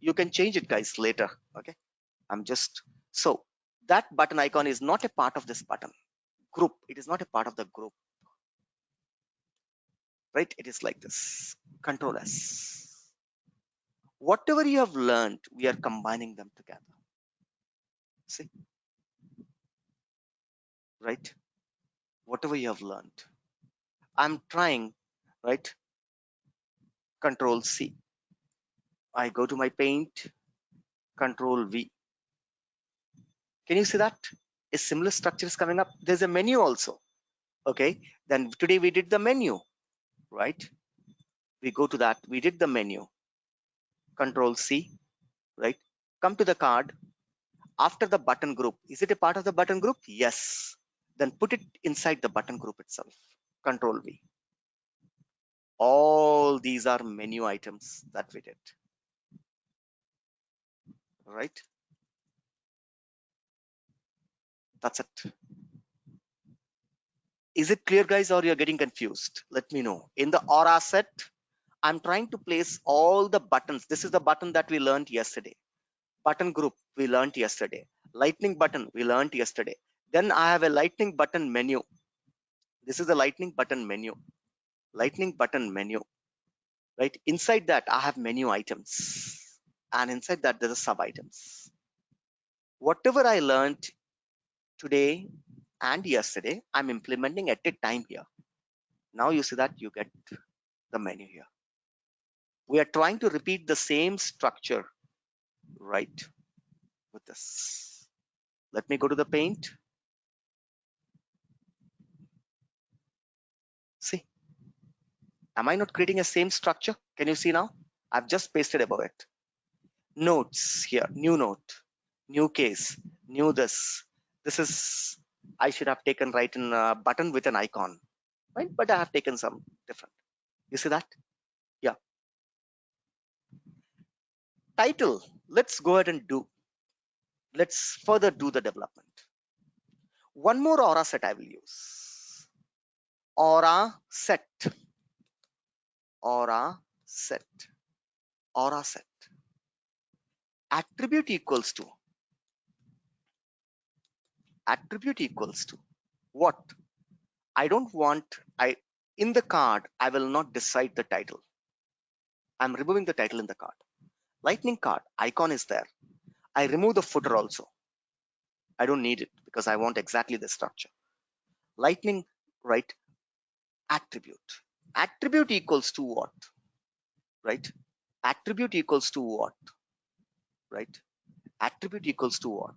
You can change it, guys, later. Okay, I'm just, so that button icon is not a part of this button group. It is not a part of the group, right? It is like this. Control S. Whatever you have learned, we are combining them together. See, right? Whatever you have learned, I'm trying, right? Control C. I go to my paint, Control V. Can you see that? A similar structure is coming up. There's a menu also. Okay, then today we did the menu, right? We go to that, we did the menu, Control C, right? Come to the card. After the button group, is it a part of the button group? Yes. Then put it inside the button group itself, Control V. All these are menu items that we did, right? That's it. Is it clear, guys, or you're getting confused? Let me know. In the aura set, I'm trying to place all the buttons. This is the button that we learned yesterday. Button group we learned yesterday. Lightning button we learned yesterday. Then I have a lightning button menu. This is the lightning button menu. Lightning button menu, right? Inside that I have menu items, and inside that there are sub items. Whatever I learned today and yesterday, I'm implementing at a time here. Now you see that you get the menu here. We are trying to repeat the same structure, right? With this. Let me go to the paint. See, am I not creating a same structure? Can you see now? I've just pasted above it. Notes here, new note, new case, new this. This is, I should have taken right in a button with an icon, right? But I have taken some different. You see that? Yeah. Title, let's go ahead and do. Let's further do the development. One more aura set I will use. Aura set. Aura set. Aura set. Attribute equals to. Attribute equals to what? I don't want, in the card, I will not decide the title. I'm removing the title in the card. Lightning card icon is there. I remove the footer also. I don't need it because I want exactly the structure. Lightning, right? Attribute. Attribute equals to what? Right? Attribute equals to what? Right? Attribute equals to what?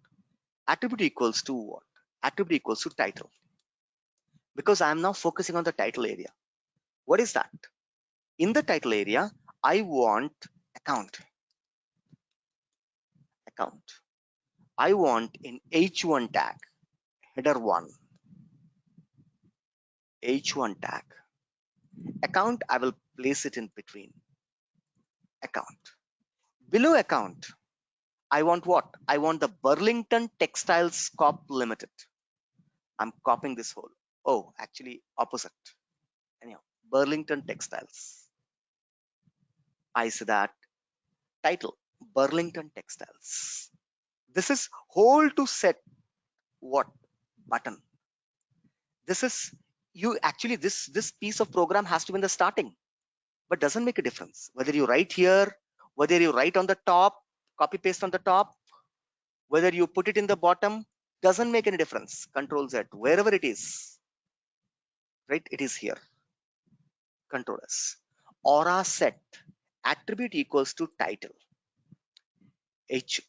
Attribute equals to what? Attribute equals to title. Because I am now focusing on the title area. What is that? In the title area, I want account. Account. I want in H1 tag, header 1, H1 tag. Account, I will place it in between. Account. Below account, I want what? I want the Burlington Textiles Corp Limited. I'm copying this whole. Oh, actually opposite. Anyhow, Burlington Textiles. I see that. Title, Burlington Textiles. This is whole to set what? Button. This is, you actually, this piece of program has to be in the starting, but doesn't make a difference whether you write here Whether you write on the top, copy paste on the top, whether you put it in the bottom, doesn't make any difference. Control Z, wherever it is, right? It is here. Control S. Aura set attribute equals to title.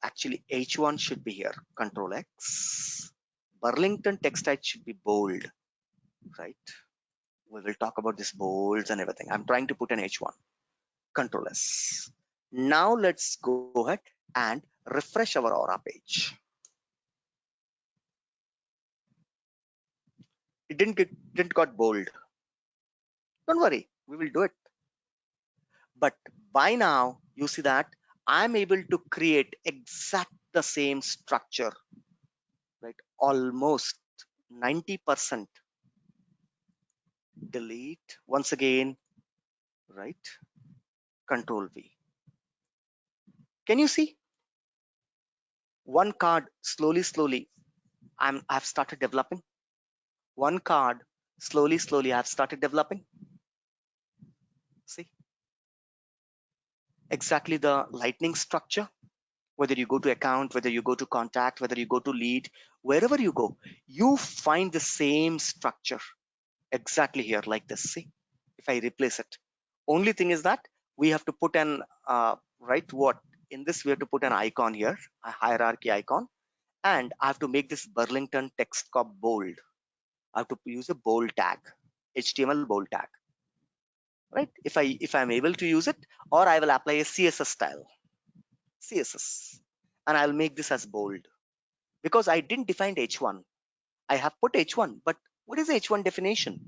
Actually H1 should be here. Control X. Burlington text type should be bold, right? We will talk about this bolds and everything. I'm trying to put an H1. Control S. Now let's go ahead and refresh our Aura page. It didn't got bold. Don't worry, we will do it. But by now you see that I'm able to create exact the same structure, right? Almost 90%. Delete once again, right? Control V. Can you see one card slowly I've started developing? One card slowly I've started developing. See exactly the lightning structure. Whether you go to account, whether you go to contact, whether you go to lead, wherever you go, you find the same structure exactly here like this. See, if I replace it, only thing is that we have to put an right, what in this we have to put an icon here, a hierarchy icon, and I have to make this Burlington text cop bold. I have to use a bold tag, HTML bold tag, right? If I'm able to use it, or I will apply a CSS style, CSS, and I'll make this as bold because I didn't define H1. I have put H1, but what is the H1 definition?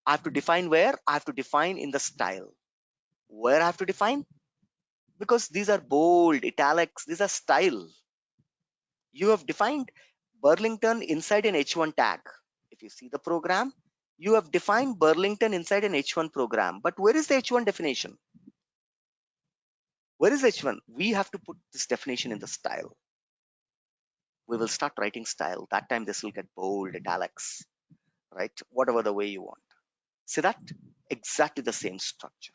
I have to define where? I have to define in the style. Where I have to define? Because these are bold, italics, these are style. You have defined Burlington inside an H1 tag. If you see the program, you have defined Burlington inside an H1 program. But where is the H1 definition? Where is H1? We have to put this definition in the style. We will start writing style. That time this will get bold, italics, right? Whatever the way you want. See that? Exactly the same structure.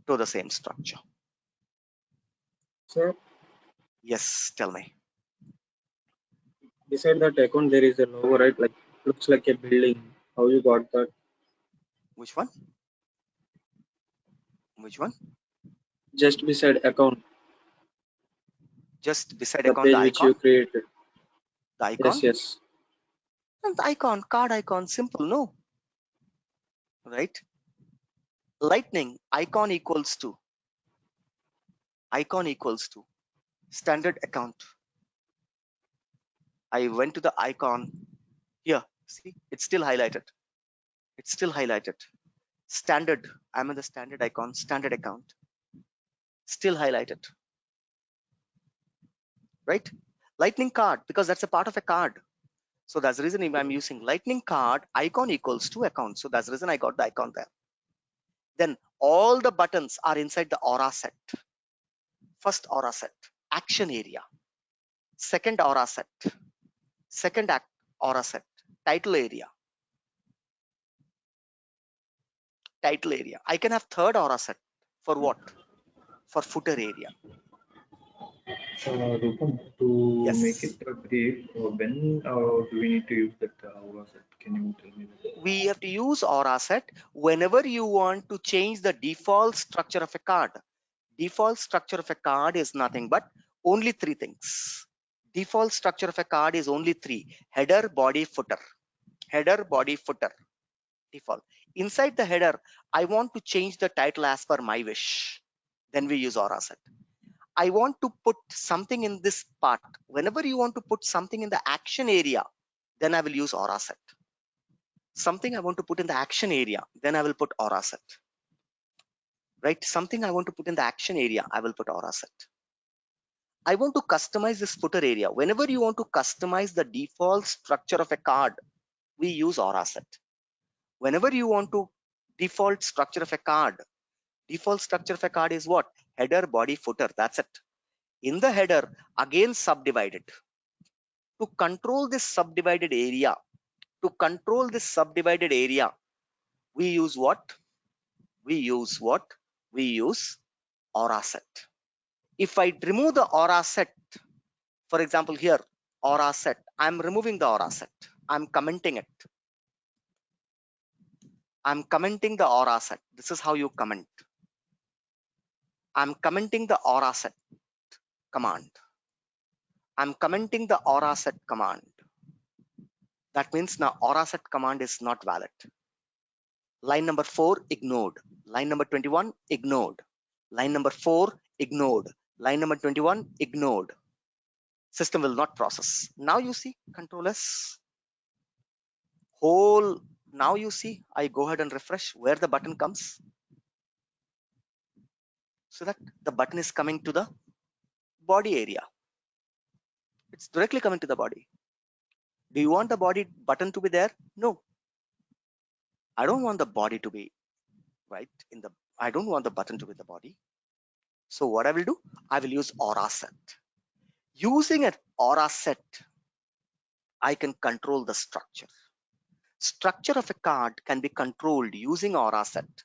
To the same structure. So Yes, tell me. beside that account there is a logo, right? Like looks like a building. How you got that? Which one? Which one? Just beside account, Just beside the account, the page which you icon? created. The Yes, icon? yes. And the icon, card icon, simple, no? Right? Lightning, icon equals to standard account. I went to the icon here. See, it's still highlighted. It's still highlighted. Standard, I'm in the standard icon, standard account. Still highlighted. Right? Lightning card, because that's a part of a card. So that's the reason I'm using lightning card icon equals to account. So that's the reason I got the icon there. Then all the buttons are inside the aura set. First aura set, action area. Second aura set, second aura set, title area. Title area. I can have third aura set. For what? For footer area. Rupam, to Yes. make it brief, when do we need to use that aura set? Can you tell me that? We have to use aura set whenever you want to change the default structure of a card. Default structure of a card is nothing but only three things. Default structure of a card is only three: header, body, footer. Header, body, footer. Default. Inside the header, I want to change the title as per my wish. Then we use aura set. I want to put something in this part. Whenever you want to put something in the action area, then I will use aura set. Something I want to put in the action area, then I will put aura set. Right? Something I want to put in the action area, I will put aura set. I want to customize this footer area. Whenever you want to customize the default structure of a card, we use aura set. Whenever you want to default structure of a card, default structure of a card is what? Header, body, footer. That's it. In the header, again subdivided. To control this subdivided area, we use what? We use aura set. If I remove the aura set, for example here, aura set, I'm removing the aura set. I'm commenting it. I'm commenting the aura set. This is how you comment. I'm commenting the aura set command. I'm commenting the aura set command. That means now aura set command is not valid. Line number 4 ignored. Line number 21 ignored. Line number 4 ignored. Line number 21 ignored. System will not process. Now you see Control S. Whole. Now you see, I go ahead and refresh where the button comes. So that the button is coming to the body area. It's directly coming to the body. Do you want the body button to be there? No. I don't want the body to be right in the, I don't want the button to be the body. So what I will do, I will use aura set. Using an aura set, I can control the structure. Structure of a card can be controlled using aura set.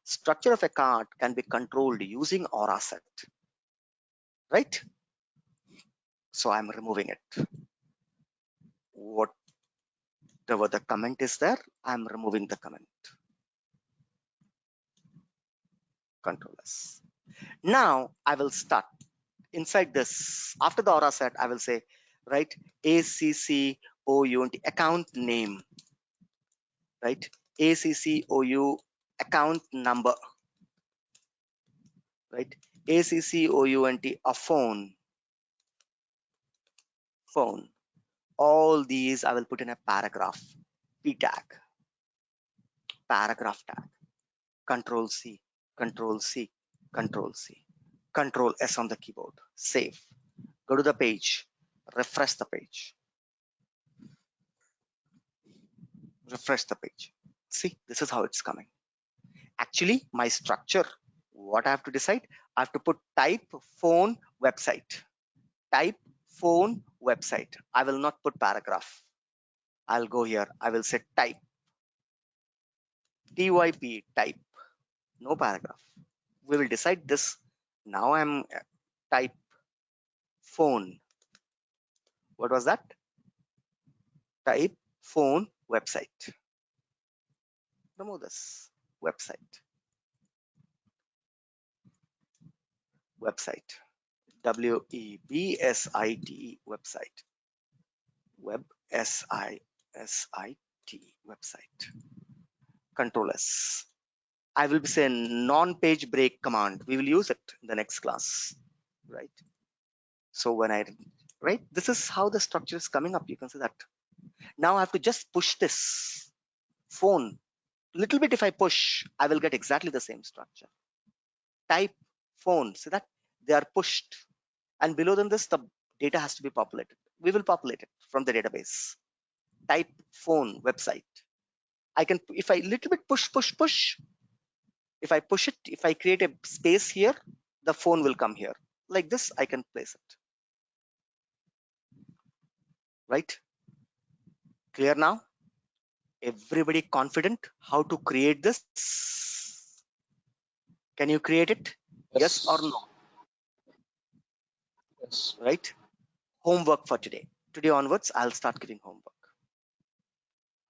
Structure of a card can be controlled using aura set. Right? So I'm removing it. Whatever the comment is there, I'm removing the comment. Control S. Now I will start inside this. After the aura set, I will say, right, ACCOUNT account name, right? ACCOU account number, right? ACCOUNT a phone. All these I will put in a paragraph. P tag, paragraph tag. Control C, Control C, Control C, Control S on the keyboard. Save. Go to the page. Refresh the page. Refresh the page. See, this is how it's coming. Actually, my structure, what I have to decide, I have to put type phone website. Type phone website. I will not put paragraph. I'll go here. I will say type. TYP, type. No paragraph. We will decide this. Now I'm type phone. What was that? Type phone website. Remove this. Website. Website. WEBSITE website. WebSISIT website. Control S. I will be saying non-page break command. We will use it in the next class, right? So when I, right, this is how the structure is coming up. You can see that. Now I have to just push this phone. Little bit if I push, I will get exactly the same structure. Type phone. See that? They are pushed. And below than this, the data has to be populated. We will populate it from the database. Type phone website. I can, if I little bit push, if I push it, if I create a space here, the phone will come here. Like this, I can place it. Right? Clear now? Everybody confident how to create this? Can you create it? Yes or no? Yes. Right? Homework for today. Today onwards, I'll start giving homework.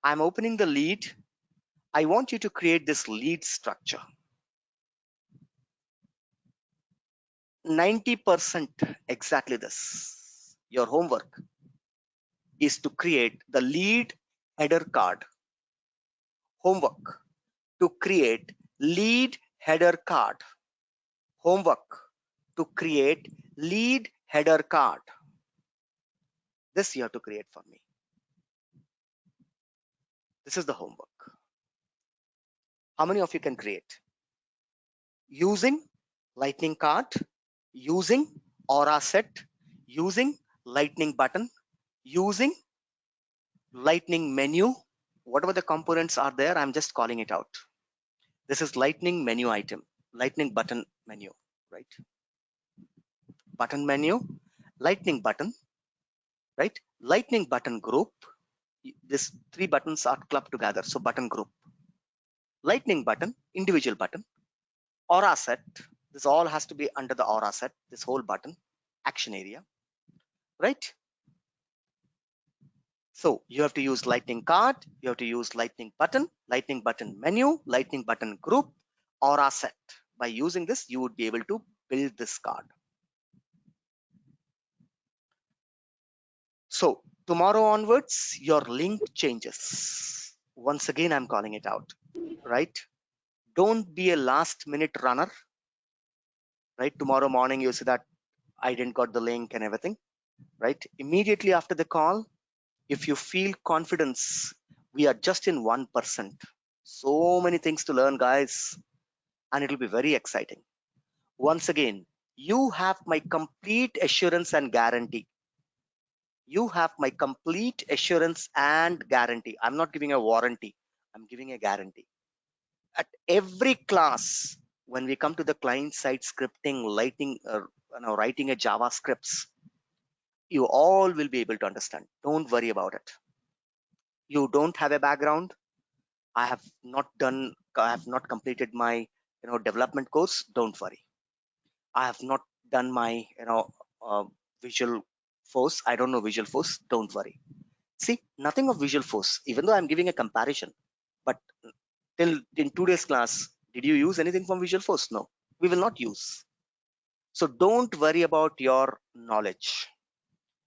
I'm opening the lead. I want you to create this lead structure. 90% exactly this. Your homework is to create the lead header card. Homework to create lead header card. Homework to create lead header card. This you have to create for me. This is the homework. How many of you can create? Using lightning card, using aura set, using lightning button, using lightning menu. Whatever the components are there, I'm just calling it out. This is lightning menu item, lightning button menu, right? Button menu, lightning button, right? Lightning button group. These three buttons are clubbed together, so button group. Lightning button, individual button, aura set. This all has to be under the aura set, this whole button, action area, right? So you have to use lightning card, you have to use lightning button menu, lightning button group, aura set. By using this, you would be able to build this card. So tomorrow onwards, your link changes. Once again, I'm calling it out, right? Don't be a last minute runner, right? Tomorrow morning, you see that I didn't got the link and everything, right? Immediately after the call, if you feel confidence, we are just in 1%. So many things to learn, guys, and it'll be very exciting. Once again, you have my complete assurance and guarantee. You have my complete assurance and guarantee. I'm not giving a warranty, I'm giving a guarantee. At every class, when we come to the client side scripting, writing a JavaScripts, you all will be able to understand. Don't worry about it. You don't have a background. I have not completed my development course. Don't worry. I have not done my Visual Force. I don't know Visual Force. Don't worry. See, nothing of Visual Force, even though I'm giving a comparison. But till in today's class, did you use anything from Visual Force? No, we will not use. So don't worry about your knowledge.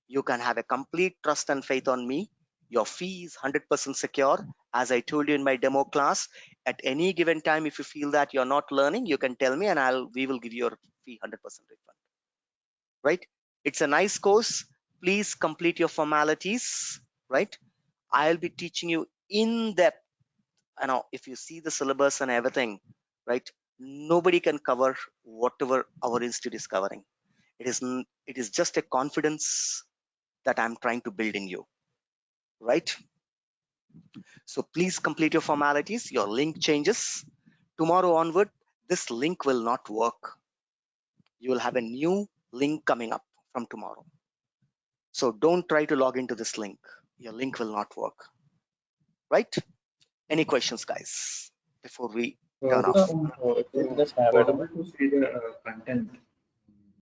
You can have a complete trust and faith on me. Your fee is 100% secure. As I told you in my demo class, at any given time, if you feel that you're not learning, you can tell me and we will give you your fee 100% refund. Right? It's a nice course. Please complete your formalities. Right? I'll be teaching you in depth. If you see the syllabus and everything, right? Nobody can cover whatever our institute is covering. It is just a confidence that I'm trying to build in you, right? So please complete your formalities. Your link changes. Tomorrow onward, this link will not work. You will have a new link coming up from tomorrow. So don't try to log into this link. Your link will not work, right? Any questions, guys, before we turn off? Just have able to see the content